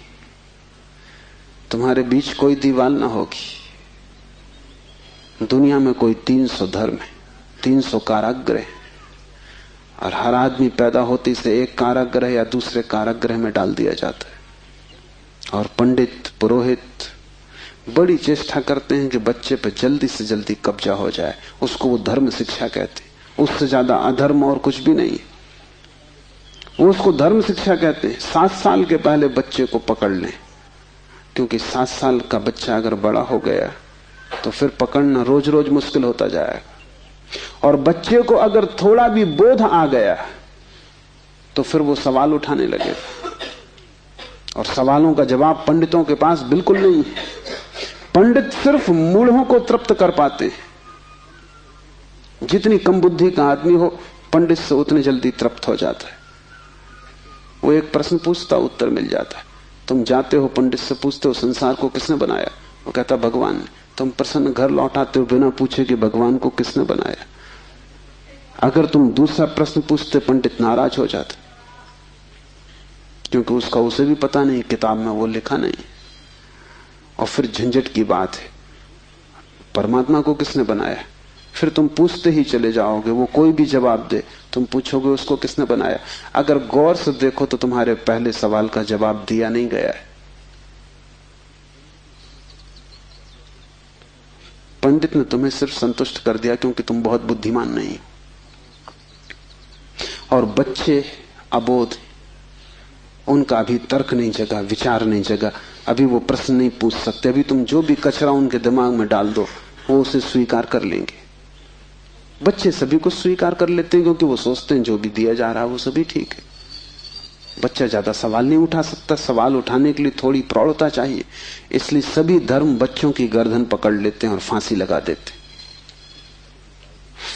तुम्हारे बीच कोई दीवार ना होगी। दुनिया में कोई 300 धर्म है, 300 कारागृह, और हर आदमी पैदा होते से एक कारागृह या दूसरे कारागृह में डाल दिया जाता है। और पंडित पुरोहित बड़ी चेष्टा करते हैं कि बच्चे पे जल्दी से जल्दी कब्जा हो जाए। उसको वो धर्म शिक्षा कहते हैं। उससे ज्यादा अधर्म और कुछ भी नहीं है। वो उसको धर्म शिक्षा कहते हैं। 7 साल के पहले बच्चे को पकड़ लें, क्योंकि 7 साल का बच्चा अगर बड़ा हो गया तो फिर पकड़ना रोज रोज मुश्किल होता जाएगा। और बच्चे को अगर थोड़ा भी बोध आ गया तो फिर वो सवाल उठाने लगेगा, और सवालों का जवाब पंडितों के पास बिल्कुल नहीं है। पंडित सिर्फ मूढ़ों को तृप्त कर पाते हैं। जितनी कम बुद्धि का आदमी हो, पंडित से उतनी जल्दी तृप्त हो जाता है। वो एक प्रश्न पूछता, उत्तर मिल जाता है। तुम जाते हो पंडित से पूछते हो संसार को किसने बनाया, वो कहता भगवान ने। तुम प्रसन्न घर लौटाते हो बिना पूछे कि भगवान को किसने बनाया। अगर तुम दूसरा प्रश्न पूछते, पंडित नाराज हो जाते, क्योंकि उसका उसे भी पता नहीं, किताब में वो लिखा नहीं। और फिर झंझट की बात है, परमात्मा को किसने बनाया। फिर तुम पूछते ही चले जाओगे, वो कोई भी जवाब दे, तुम पूछोगे उसको किसने बनाया। अगर गौर से देखो तो तुम्हारे पहले सवाल का जवाब दिया नहीं गया है। पंडित ने तुम्हें सिर्फ संतुष्ट कर दिया क्योंकि तुम बहुत बुद्धिमान नहीं। और बच्चे अबोध, उनका अभी तर्क नहीं जगा, विचार नहीं जगा, अभी वो प्रश्न नहीं पूछ सकते। अभी तुम जो भी कचरा उनके दिमाग में डाल दो, वो उसे स्वीकार कर लेंगे। बच्चे सभी को स्वीकार कर लेते हैं क्योंकि वो सोचते हैं जो भी दिया जा रहा है वो सभी ठीक है। बच्चा ज्यादा सवाल नहीं उठा सकता, सवाल उठाने के लिए थोड़ी प्रौढ़ता चाहिए। इसलिए सभी धर्म बच्चों की गर्दन पकड़ लेते हैं और फांसी लगा देते हैं।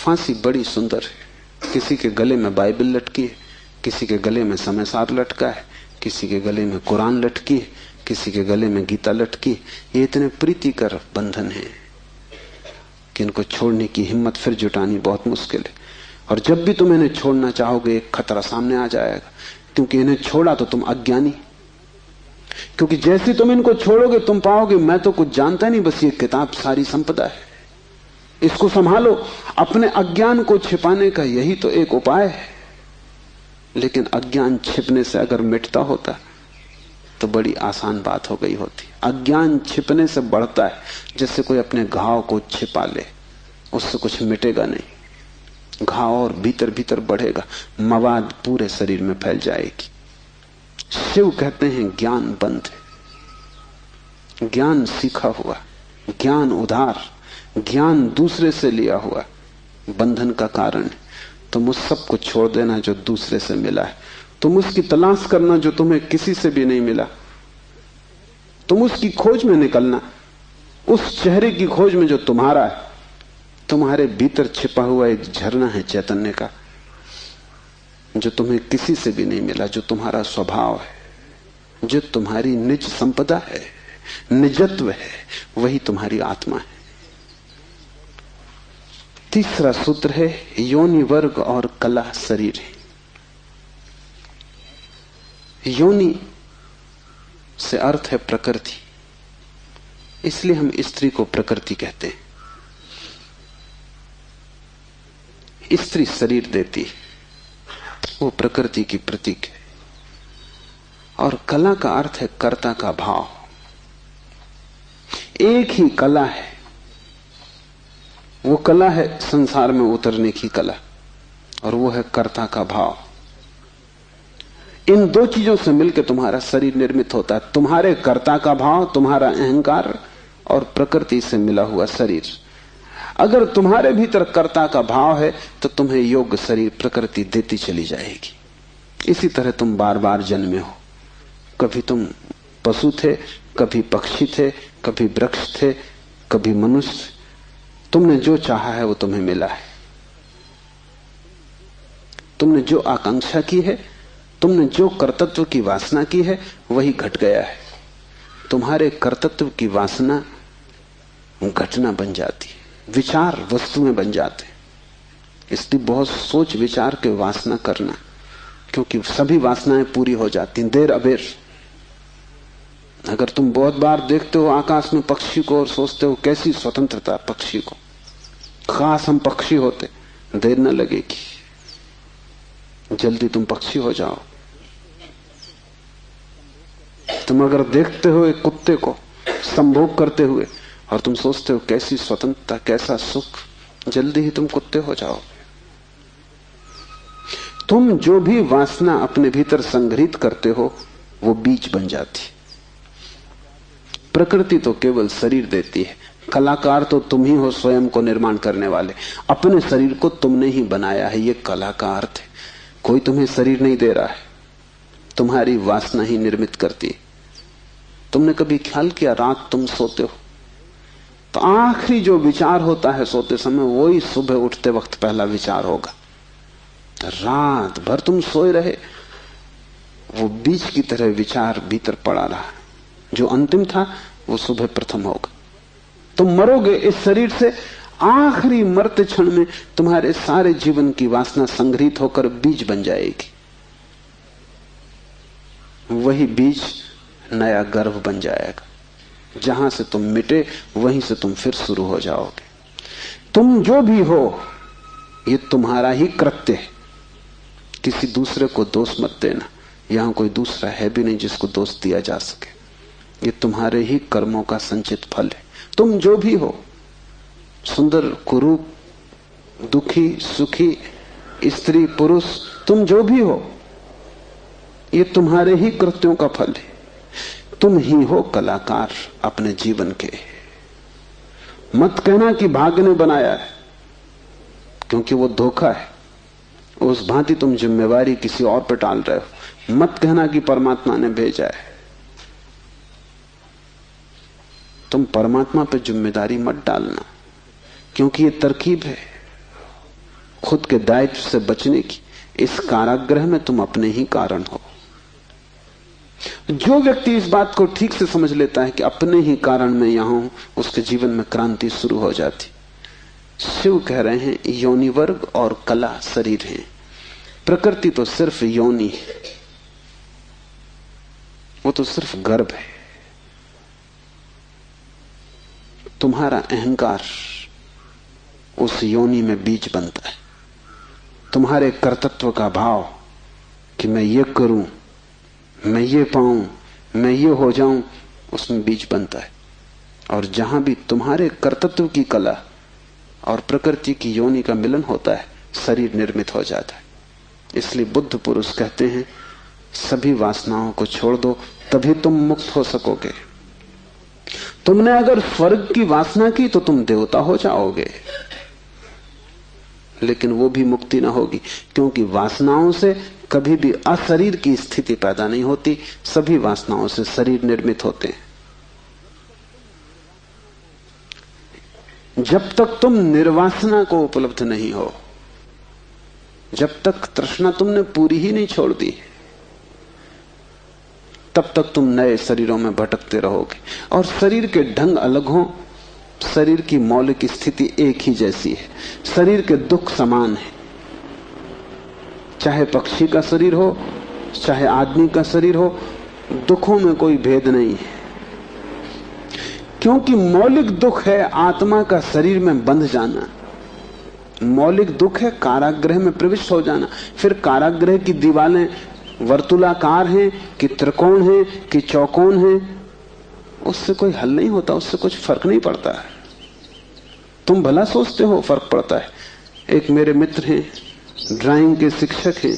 फांसी बड़ी सुंदर है। किसी के गले में बाइबल लटकी है, किसी के गले में समयसार लटका है, किसी के गले में कुरान लटकी है, किसी के गले में गीता लटकी। ये इतने प्रीतिकर बंधन है कि इनको छोड़ने की हिम्मत फिर जुटानी बहुत मुश्किल है। और जब भी तुम इन्हें छोड़ना चाहोगे, एक खतरा सामने आ जाएगा, क्योंकि इन्हें छोड़ा तो तुम अज्ञानी। क्योंकि जैसे तुम इनको छोड़ोगे तुम पाओगे मैं तो कुछ जानता नहीं, बस ये किताब सारी संपदा है, इसको संभालो। अपने अज्ञान को छिपाने का यही तो एक उपाय है। लेकिन अज्ञान छिपने से अगर मिटता होता तो बड़ी आसान बात हो गई होती। अज्ञान छिपने से बढ़ता है, जैसे कोई अपने घाव को छिपा ले, उससे कुछ मिटेगा नहीं। घाव और भीतर भीतर बढ़ेगा, मवाद पूरे शरीर में फैल जाएगी। शिव कहते हैं ज्ञान बंद है, ज्ञान सीखा हुआ, ज्ञान उधार, ज्ञान दूसरे से लिया हुआ बंधन का कारण है। तुम उस सब को छोड़ देना जो दूसरे से मिला है। तुम उसकी तलाश करना जो तुम्हें किसी से भी नहीं मिला। तुम उसकी खोज में निकलना, उस चेहरे की खोज में जो तुम्हारा है। तुम्हारे भीतर छिपा हुआ एक झरना है चैतन्य का, जो तुम्हें किसी से भी नहीं मिला, जो तुम्हारा स्वभाव है, जो तुम्हारी निज संपदा है, निजत्व है, वही तुम्हारी आत्मा है। तीसरा सूत्र है योनि वर्ग और कला शरीर है। योनि से अर्थ है प्रकृति, इसलिए हम स्त्री को प्रकृति कहते हैं। स्त्री शरीर देती है, वो प्रकृति की प्रतीक है। और कला का अर्थ है कर्ता का भाव। एक ही कला है, वो कला है संसार में उतरने की कला, और वो है कर्ता का भाव। इन दो चीजों से मिलकर तुम्हारा शरीर निर्मित होता है। तुम्हारे कर्ता का भाव, तुम्हारा अहंकार, और प्रकृति से मिला हुआ शरीर। अगर तुम्हारे भीतर कर्ता का भाव है तो तुम्हें योग्य शरीर प्रकृति देती चली जाएगी। इसी तरह तुम बार बार जन्मे हो। कभी तुम पशु थे, कभी पक्षी थे, कभी वृक्ष थे, कभी मनुष्य। तुमने जो चाहा है वो तुम्हें मिला है। तुमने जो आकांक्षा की है, तुमने जो कर्तृत्व की वासना की है, वही घट गया है। तुम्हारे कर्तृत्व की वासना घटना बन जाती है, विचार वस्तुएं बन जाते हैं। इसलिए बहुत सोच विचार के वासना करना, क्योंकि सभी वासनाएं पूरी हो जाती हैं देर अबेर। अगर तुम बहुत बार देखते हो आकाश में पक्षी को और सोचते हो कैसी स्वतंत्रता पक्षी को, खास हम पक्षी होते, देर न लगेगी, जल्दी तुम पक्षी हो जाओ। तुम अगर देखते हो एक कुत्ते को संभोग करते हुए और तुम सोचते हो कैसी स्वतंत्रता, कैसा सुख, जल्दी ही तुम कुत्ते हो जाओ। तुम जो भी वासना अपने भीतर संग्रहित करते हो वो बीज बन जाती। प्रकृति तो केवल शरीर देती है, कलाकार तो तुम ही हो, स्वयं को निर्माण करने वाले। अपने शरीर को तुमने ही बनाया है, ये कला का अर्थ है। कोई तुम्हें शरीर नहीं दे रहा है, तुम्हारी वासना ही निर्मित करती है। तुमने कभी ख्याल किया, रात तुम सोते हो तो आखिरी जो विचार होता है सोते समय, वही सुबह उठते वक्त पहला विचार होगा। रात भर तुम सोए रहे, वो बीज की तरह विचार भीतर पड़ा रहा, जो अंतिम था वो सुबह प्रथम होगा। तुम मरोगे इस शरीर से, आखिरी मरते क्षण में तुम्हारे सारे जीवन की वासना संग्रहित होकर बीज बन जाएगी। वही बीज नया गर्भ बन जाएगा। जहां से तुम मिटे वहीं से तुम फिर शुरू हो जाओगे। तुम जो भी हो ये तुम्हारा ही कृत्य है, किसी दूसरे को दोष मत देना। यहां कोई दूसरा है भी नहीं जिसको दोष दिया जा सके। ये तुम्हारे ही कर्मों का संचित फल है। तुम जो भी हो, सुंदर कुरूप, दुखी सुखी, स्त्री पुरुष, तुम जो भी हो, ये तुम्हारे ही कृत्यों का फल है। तुम ही हो कलाकार अपने जीवन के। मत कहना कि भाग्य ने बनाया है, क्योंकि वो धोखा है। उस भांति तुम जिम्मेवारी किसी और पर टाल रहे हो। मत कहना कि परमात्मा ने भेजा है। तुम परमात्मा पर जिम्मेदारी मत डालना, क्योंकि ये तरकीब है खुद के दायित्व से बचने की। इस कारागृह में तुम अपने ही कारण हो। जो व्यक्ति इस बात को ठीक से समझ लेता है कि अपने ही कारण मैं यहां हूं, उसके जीवन में क्रांति शुरू हो जाती। शिव कह रहे हैं योनि वर्ग और कला शरीर है। प्रकृति तो सिर्फ योनि है, वो तो सिर्फ गर्भ है। तुम्हारा अहंकार उस योनि में बीज बनता है। तुम्हारे कर्तृत्व का भाव कि मैं ये करूं, मैं ये पाऊं, मैं ये हो जाऊं, उसमें बीज बनता है। और जहां भी तुम्हारे कर्तृत्व की कला और प्रकृति की योनि का मिलन होता है, शरीर निर्मित हो जाता है। इसलिए बुद्ध पुरुष कहते हैं सभी वासनाओं को छोड़ दो, तभी तुम मुक्त हो सकोगे। तुमने अगर स्वर्ग की वासना की तो तुम देवता हो जाओगे, लेकिन वो भी मुक्ति ना होगी, क्योंकि वासनाओं से कभी भी अशरीर की स्थिति पैदा नहीं होती। सभी वासनाओं से शरीर निर्मित होते हैं। जब तक तुम निर्वासना को उपलब्ध नहीं हो, जब तक तृष्णा तुमने पूरी ही नहीं छोड़ दी, तब तक तुम नए शरीरों में भटकते रहोगे। और शरीर के ढंग अलग हों, शरीर की मौलिक स्थिति एक ही जैसी है। शरीर के दुख समान है, चाहे पक्षी का शरीर हो चाहे आदमी का शरीर हो, दुखों में कोई भेद नहीं है। क्योंकि मौलिक दुख है आत्मा का शरीर में बंध जाना। मौलिक दुख है कारागृह में प्रविष्ट हो जाना। फिर कारागृह की दीवारें वर्तुलाकार हैं कि त्रिकोण हैं कि चौकोन हैं, उससे कोई हल नहीं होता, उससे कुछ फर्क नहीं पड़ता है। तुम भला सोचते हो फर्क पड़ता है। एक मेरे मित्र हैं, ड्राइंग के शिक्षक हैं,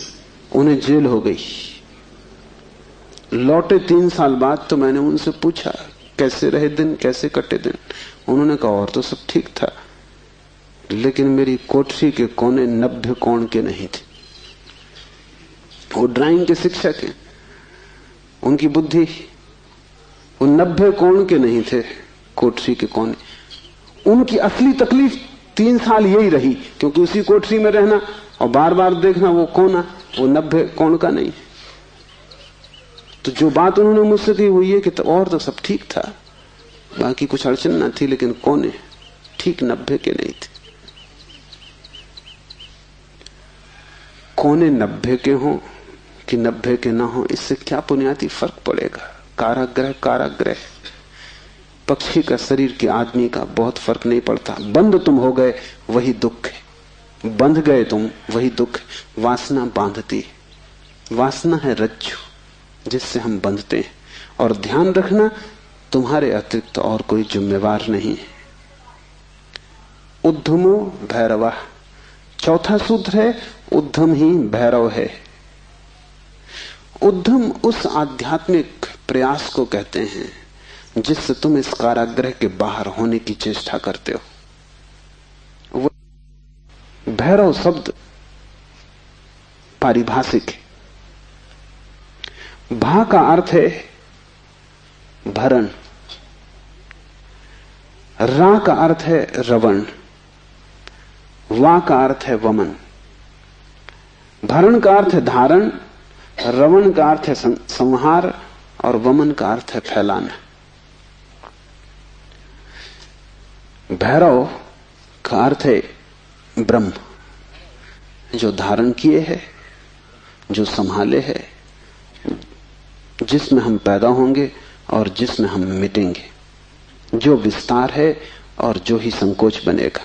उन्हें जेल हो गई। लौटे 3 साल बाद तो मैंने उनसे पूछा कैसे रहे दिन, कैसे कटे दिन। उन्होंने कहा और तो सब ठीक था, लेकिन मेरी कोठरी के कोने 90 कोण के नहीं थे। वो ड्राइंग के शिक्षक हैं, उनकी बुद्धि वो 90 कोण के नहीं थे कोठरी के कोने। उनकी असली तकलीफ 3 साल यही रही, क्योंकि उसी कोठरी में रहना और बार बार देखना वो कोना, वो 90 कोण का नहीं। तो जो बात उन्होंने मुझसे कही वो ये कि तो और तो सब ठीक था, बाकी कुछ अड़चन ना थी, लेकिन कोने ठीक 90 के नहीं थे। कोने 90 के हों कि 90 के ना हो, इससे क्या बुनियादी फर्क पड़ेगा। कारागृह कारागृह, पक्षी का शरीर के आदमी का बहुत फर्क नहीं पड़ता। बंद तुम हो गए वही दुख है, बंध गए तुम वही दुख है। वासना बांधती, वासना है रज्जु जिससे हम बंधते हैं। और ध्यान रखना, तुम्हारे अतिरिक्त और कोई जिम्मेवार नहीं है। उद्धमो भैरवा, चौथा सूत्र है उद्धम ही भैरव है। उद्धम उस आध्यात्मिक प्रयास को कहते हैं जिससे तुम इस कारागृह के बाहर होने की चेष्टा करते हो। भैरव शब्द पारिभाषिक है। भा का अर्थ है भरण, रा का अर्थ है रवण, वा का अर्थ है वमन। भरण का अर्थ है धारण, रवण का अर्थ है संहार और वमन का अर्थ है फैलाना। भैरव का अर्थ है ब्रह्म, जो धारण किए है, जो संभाले है, जिसमें हम पैदा होंगे और जिसमें हम मिटेंगे, जो विस्तार है और जो ही संकोच बनेगा,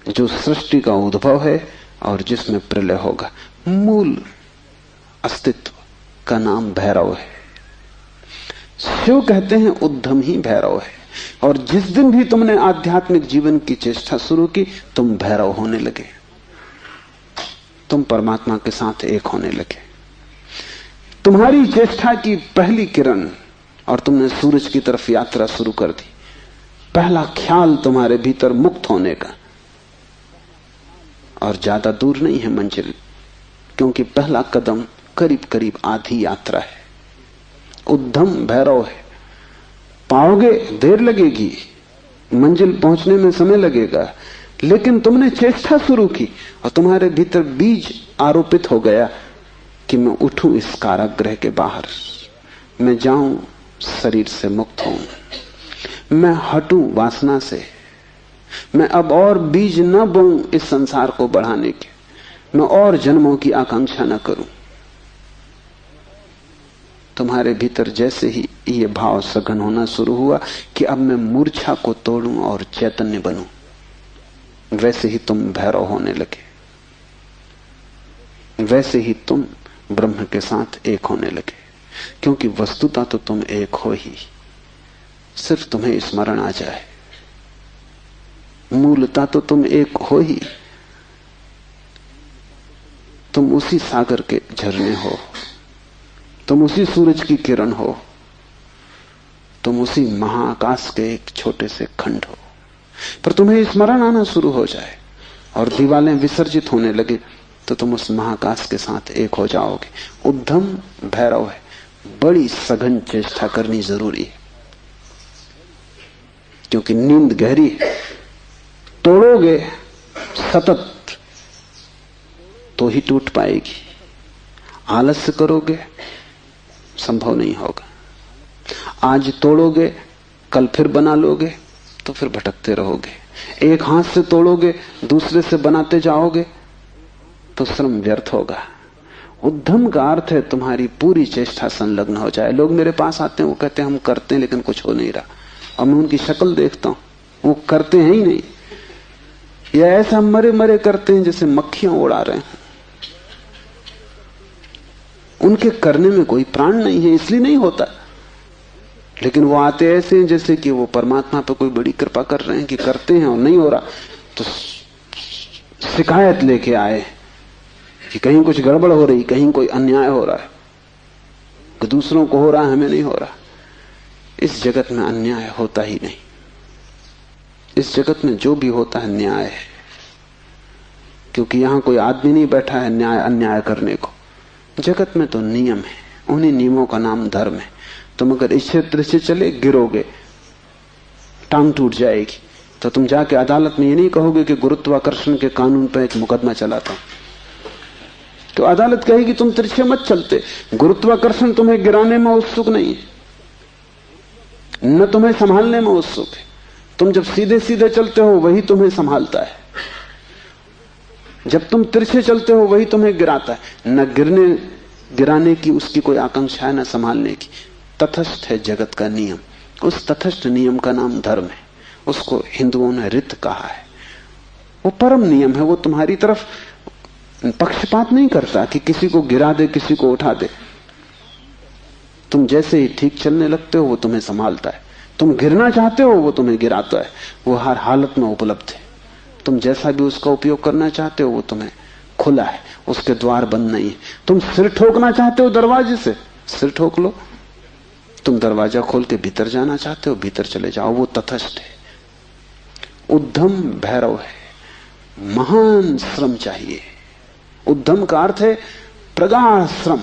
जो सृष्टि का उद्भव है और जिसमें प्रलय होगा। मूल अस्तित्व का नाम भैरव है। शिव कहते हैं उद्धम ही भैरव है। और जिस दिन भी तुमने आध्यात्मिक जीवन की चेष्टा शुरू की, तुम भैरव होने लगे, तुम परमात्मा के साथ एक होने लगे। तुम्हारी चेष्टा की पहली किरण और तुमने सूरज की तरफ यात्रा शुरू कर दी। पहला ख्याल तुम्हारे भीतर मुक्त होने का, और ज्यादा दूर नहीं है मंजिल, क्योंकि पहला कदम करीब करीब आधी यात्रा है। उद्धम भैरव है। पाओगे देर लगेगी, मंजिल पहुंचने में समय लगेगा, लेकिन तुमने चेष्टा शुरू की और तुम्हारे भीतर बीज आरोपित हो गया कि मैं उठूं इस कारागृह के बाहर, मैं जाऊं शरीर से मुक्त हूं, मैं हटूं वासना से, मैं अब और बीज न बोऊं इस संसार को बढ़ाने के, मैं और जन्मों की आकांक्षा न करूं। तुम्हारे भीतर जैसे ही ये भाव सघन होना शुरू हुआ कि अब मैं मूर्छा को तोड़ूं और चैतन्य बनूं, वैसे ही तुम भैरव होने लगे, वैसे ही तुम ब्रह्म के साथ एक होने लगे। क्योंकि वस्तुतः तो तुम एक हो ही, सिर्फ तुम्हें स्मरण आ जाए। मूलतः तो तुम एक हो ही, तुम उसी सागर के झरने हो, तुम उसी सूरज की किरण हो, तुम उसी महाआकाश के एक छोटे से खंड हो। पर तुम्हें स्मरण आना शुरू हो जाए और दीवारें विसर्जित होने लगे तो तुम उस महाकाश के साथ एक हो जाओगे। उद्धम भैरव है। बड़ी सघन चेष्टा करनी जरूरी है, क्योंकि नींद गहरी है। तोड़ोगे सतत तो ही टूट पाएगी, आलस्य करोगे संभव नहीं होगा। आज तोड़ोगे कल फिर बना लोगे तो फिर भटकते रहोगे। एक हाथ से तोड़ोगे दूसरे से बनाते जाओगे तो श्रम व्यर्थ होगा। उद्यम का अर्थ है तुम्हारी पूरी चेष्टा संलग्न हो जाए। लोग मेरे पास आते हैं, वो कहते हैं हम करते हैं लेकिन कुछ हो नहीं रहा, और मैं उनकी शक्ल देखता हूं वो करते हैं ही नहीं, या ऐसा मरे मरे करते हैं जैसे मक्खियां उड़ा रहे हैं। उनके करने में कोई प्राण नहीं है, इसलिए नहीं होता। लेकिन वो आते ऐसे हैं जैसे कि वो परमात्मा पे कोई बड़ी कृपा कर रहे हैं कि करते हैं और नहीं हो रहा, तो शिकायत लेके आए कि कहीं कुछ गड़बड़ हो रही, कहीं कोई अन्याय हो रहा है, कि दूसरों को हो रहा है हमें नहीं हो रहा। इस जगत में अन्याय होता ही नहीं। इस जगत में जो भी होता है न्याय है, क्योंकि यहां कोई आदमी नहीं बैठा है न्याय अन्याय करने को। जगत में तो नियम है, उन्हीं नियमों का नाम धर्म है। तुम अगर इस क्षेत्र से चले गिरोगे, टांग टूट जाएगी, तो तुम जाके अदालत में ये नहीं कहोगे कि गुरुत्वाकर्षण के कानून पर एक मुकदमा चलाता हूं, तो अदालत कहेगी तुम तिरछे मत चलते। गुरुत्वाकर्षण तुम्हें गिराने में उत्सुक नहीं है, न तुम्हें संभालने में उत्सुक है। तुम जब सीधे सीधे चलते हो वही तुम्हें संभालता है, जब तुम तिरछे चलते हो वही तुम्हें गिराता है। न गिराने की उसकी कोई आकांक्षा है, न संभालने की। तटस्थ है जगत का नियम, उस तटस्थ नियम का नाम धर्म है। उसको हिंदुओं ने रित कहा है। वो परम नियम है, वो तुम्हारी तरफ पक्षपात नहीं करता कि किसी को गिरा दे किसी को उठा दे। तुम जैसे ही ठीक चलने लगते हो वो तुम्हें संभालता है, तुम गिरना चाहते हो वो तुम्हें गिराता है। वो हर हालत में उपलब्ध है। तुम जैसा भी उसका उपयोग करना चाहते हो वो तुम्हें खुला है, उसके द्वार बंद नहीं है। तुम सिर ठोकना चाहते हो दरवाजे से, सिर ठोक लो। तुम दरवाजा खोल के भीतर जाना चाहते हो, भीतर चले जाओ। वो तटस्थ है। उद्यम भैरव है, महान श्रम चाहिए। उद्यम का अर्थ है प्रगाढ़ श्रम,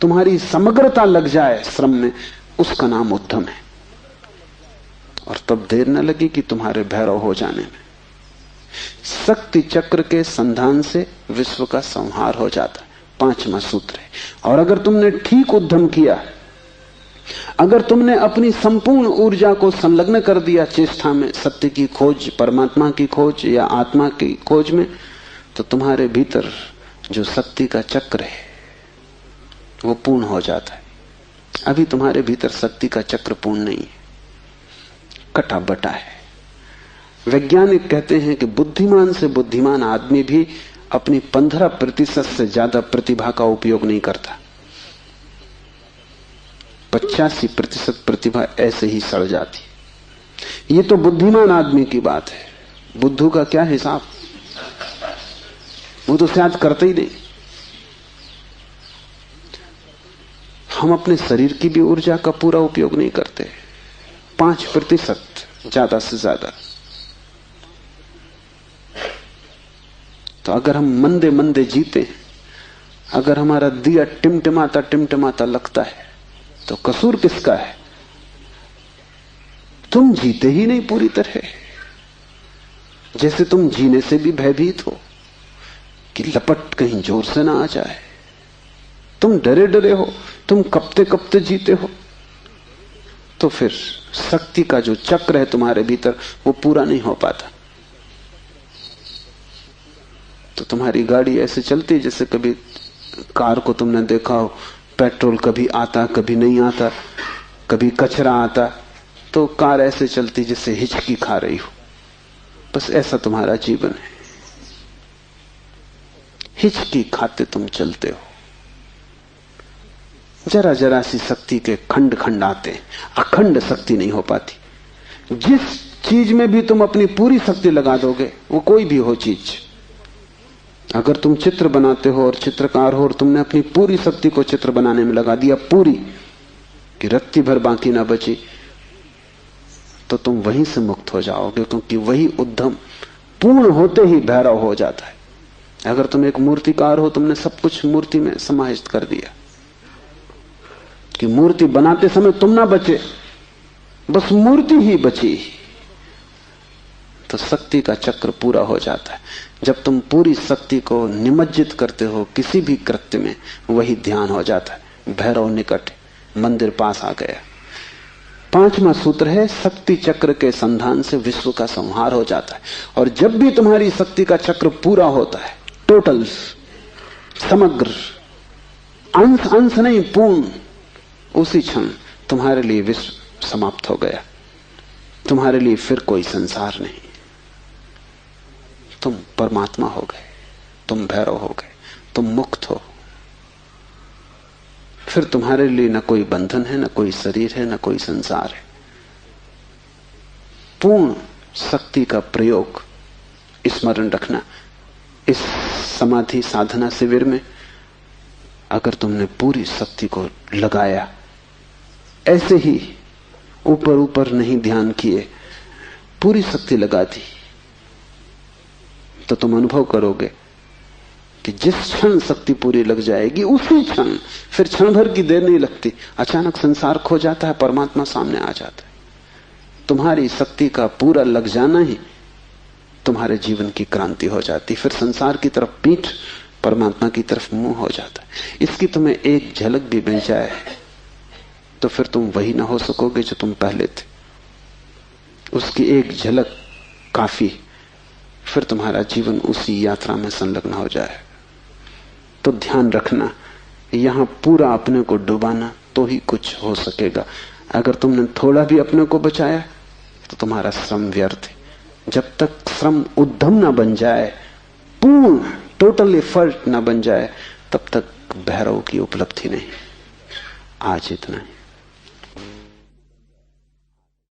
तुम्हारी समग्रता लग जाए श्रम में, उसका नाम उद्यम है। और तब देर न लगी कि तुम्हारे भैरव हो जाने में। शक्ति चक्र के संधान से विश्व का संहार हो जाता है, 5वां सूत्र है। और अगर तुमने ठीक उद्यम किया, अगर तुमने अपनी संपूर्ण ऊर्जा को संलग्न कर दिया चेष्टा में, सत्य की खोज, परमात्मा की खोज या आत्मा की खोज में, तो तुम्हारे भीतर जो शक्ति का चक्र है वो पूर्ण हो जाता है। अभी तुम्हारे भीतर शक्ति का चक्र पूर्ण नहीं है, कटा बटा है। वैज्ञानिक कहते हैं कि बुद्धिमान से बुद्धिमान आदमी भी अपनी 15% से ज्यादा प्रतिभा का उपयोग नहीं करता। 85% प्रतिभा ऐसे ही सड़ जाती। ये तो बुद्धिमान आदमी की बात है। बुद्धू का क्या हिसाब, वो तो शायद करते ही नहीं। हम अपने शरीर की भी ऊर्जा का पूरा उपयोग नहीं करते, 5% ज्यादा से ज्यादा। तो अगर हम मंदे मंदे जीते, अगर हमारा दिया टिमटिमाता टिमटिमाता लगता है, तो कसूर किसका है? तुम जीते ही नहीं पूरी तरह। जैसे तुम जीने से भी भयभीत हो कि लपट कहीं जोर से ना आ जाए। तुम डरे डरे हो, तुम कपते कपते जीते हो। तो फिर शक्ति का जो चक्र है तुम्हारे भीतर वो पूरा नहीं हो पाता। तो तुम्हारी गाड़ी ऐसे चलती है जैसे कभी कार को तुमने देखा हो, पेट्रोल कभी आता कभी नहीं आता, कभी कचरा आता, तो कार ऐसे चलती जैसे हिचकी खा रही हो। बस ऐसा तुम्हारा जीवन है, हिचकी खाते तुम चलते हो। जरा जरा सी शक्ति के खंड खंड आते हैं, अखंड शक्ति नहीं हो पाती। जिस चीज में भी तुम अपनी पूरी शक्ति लगा दोगे, वो कोई भी हो चीज, अगर तुम चित्र बनाते हो और चित्रकार हो और तुमने अपनी पूरी शक्ति को चित्र बनाने में लगा दिया, पूरी कि रत्ती भर बाकी ना बची, तो तुम वहीं से मुक्त हो जाओगे, क्योंकि वही उद्यम पूर्ण होते ही भैरव हो जाता है। अगर तुम एक मूर्तिकार हो, तुमने सब कुछ मूर्ति में समाहित कर दिया कि मूर्ति बनाते समय तुम ना बचे, बस मूर्ति ही बची, तो शक्ति का चक्र पूरा हो जाता है। जब तुम पूरी शक्ति को निमज्जित करते हो किसी भी कृत्य में, वही ध्यान हो जाता है। भैरव निकट, मंदिर पास आ गया। 5वां सूत्र है, शक्ति चक्र के संधान से विश्व का संहार हो जाता है। और जब भी तुम्हारी शक्ति का चक्र पूरा होता है, टोटल, समग्र, अंश अंश नहीं, पूर्ण, उसी क्षण तुम्हारे लिए विश्व समाप्त हो गया। तुम्हारे लिए फिर कोई संसार नहीं, तुम परमात्मा हो गए, तुम भैरव हो गए, तुम मुक्त हो। फिर तुम्हारे लिए न कोई बंधन है, न कोई शरीर है, न कोई संसार है। पूर्ण शक्ति का प्रयोग स्मरण रखना। इस समाधि साधना शिविर में अगर तुमने पूरी शक्ति को लगाया, ऐसे ही ऊपर ऊपर नहीं ध्यान किए, पूरी शक्ति लगा दी, तो तुम अनुभव करोगे कि जिस क्षण शक्ति पूरी लग जाएगी, उसी क्षण, फिर क्षण भर की देर नहीं लगती, अचानक संसार खो जाता है, परमात्मा सामने आ जाता है। तुम्हारी शक्ति का पूरा लग जाना ही तुम्हारे जीवन की क्रांति हो जाती। फिर संसार की तरफ पीठ, परमात्मा की तरफ मुंह हो जाता है। इसकी तुम्हें एक झलक भी मिल जाए तो फिर तुम वही ना हो सकोगे जो तुम पहले थे। उसकी एक झलक काफी, फिर तुम्हारा जीवन उसी यात्रा में संलग्न हो जाए। तो ध्यान रखना, यहां पूरा अपने को डुबाना तो ही कुछ हो सकेगा। अगर तुमने थोड़ा भी अपने को बचाया तो तुम्हारा श्रम व्यर्थ है। जब तक श्रम उद्यम ना बन जाए, पूर्ण टोटल एफर्ट ना बन जाए, तब तक भैरव की उपलब्धि नहीं। आज इतना ही।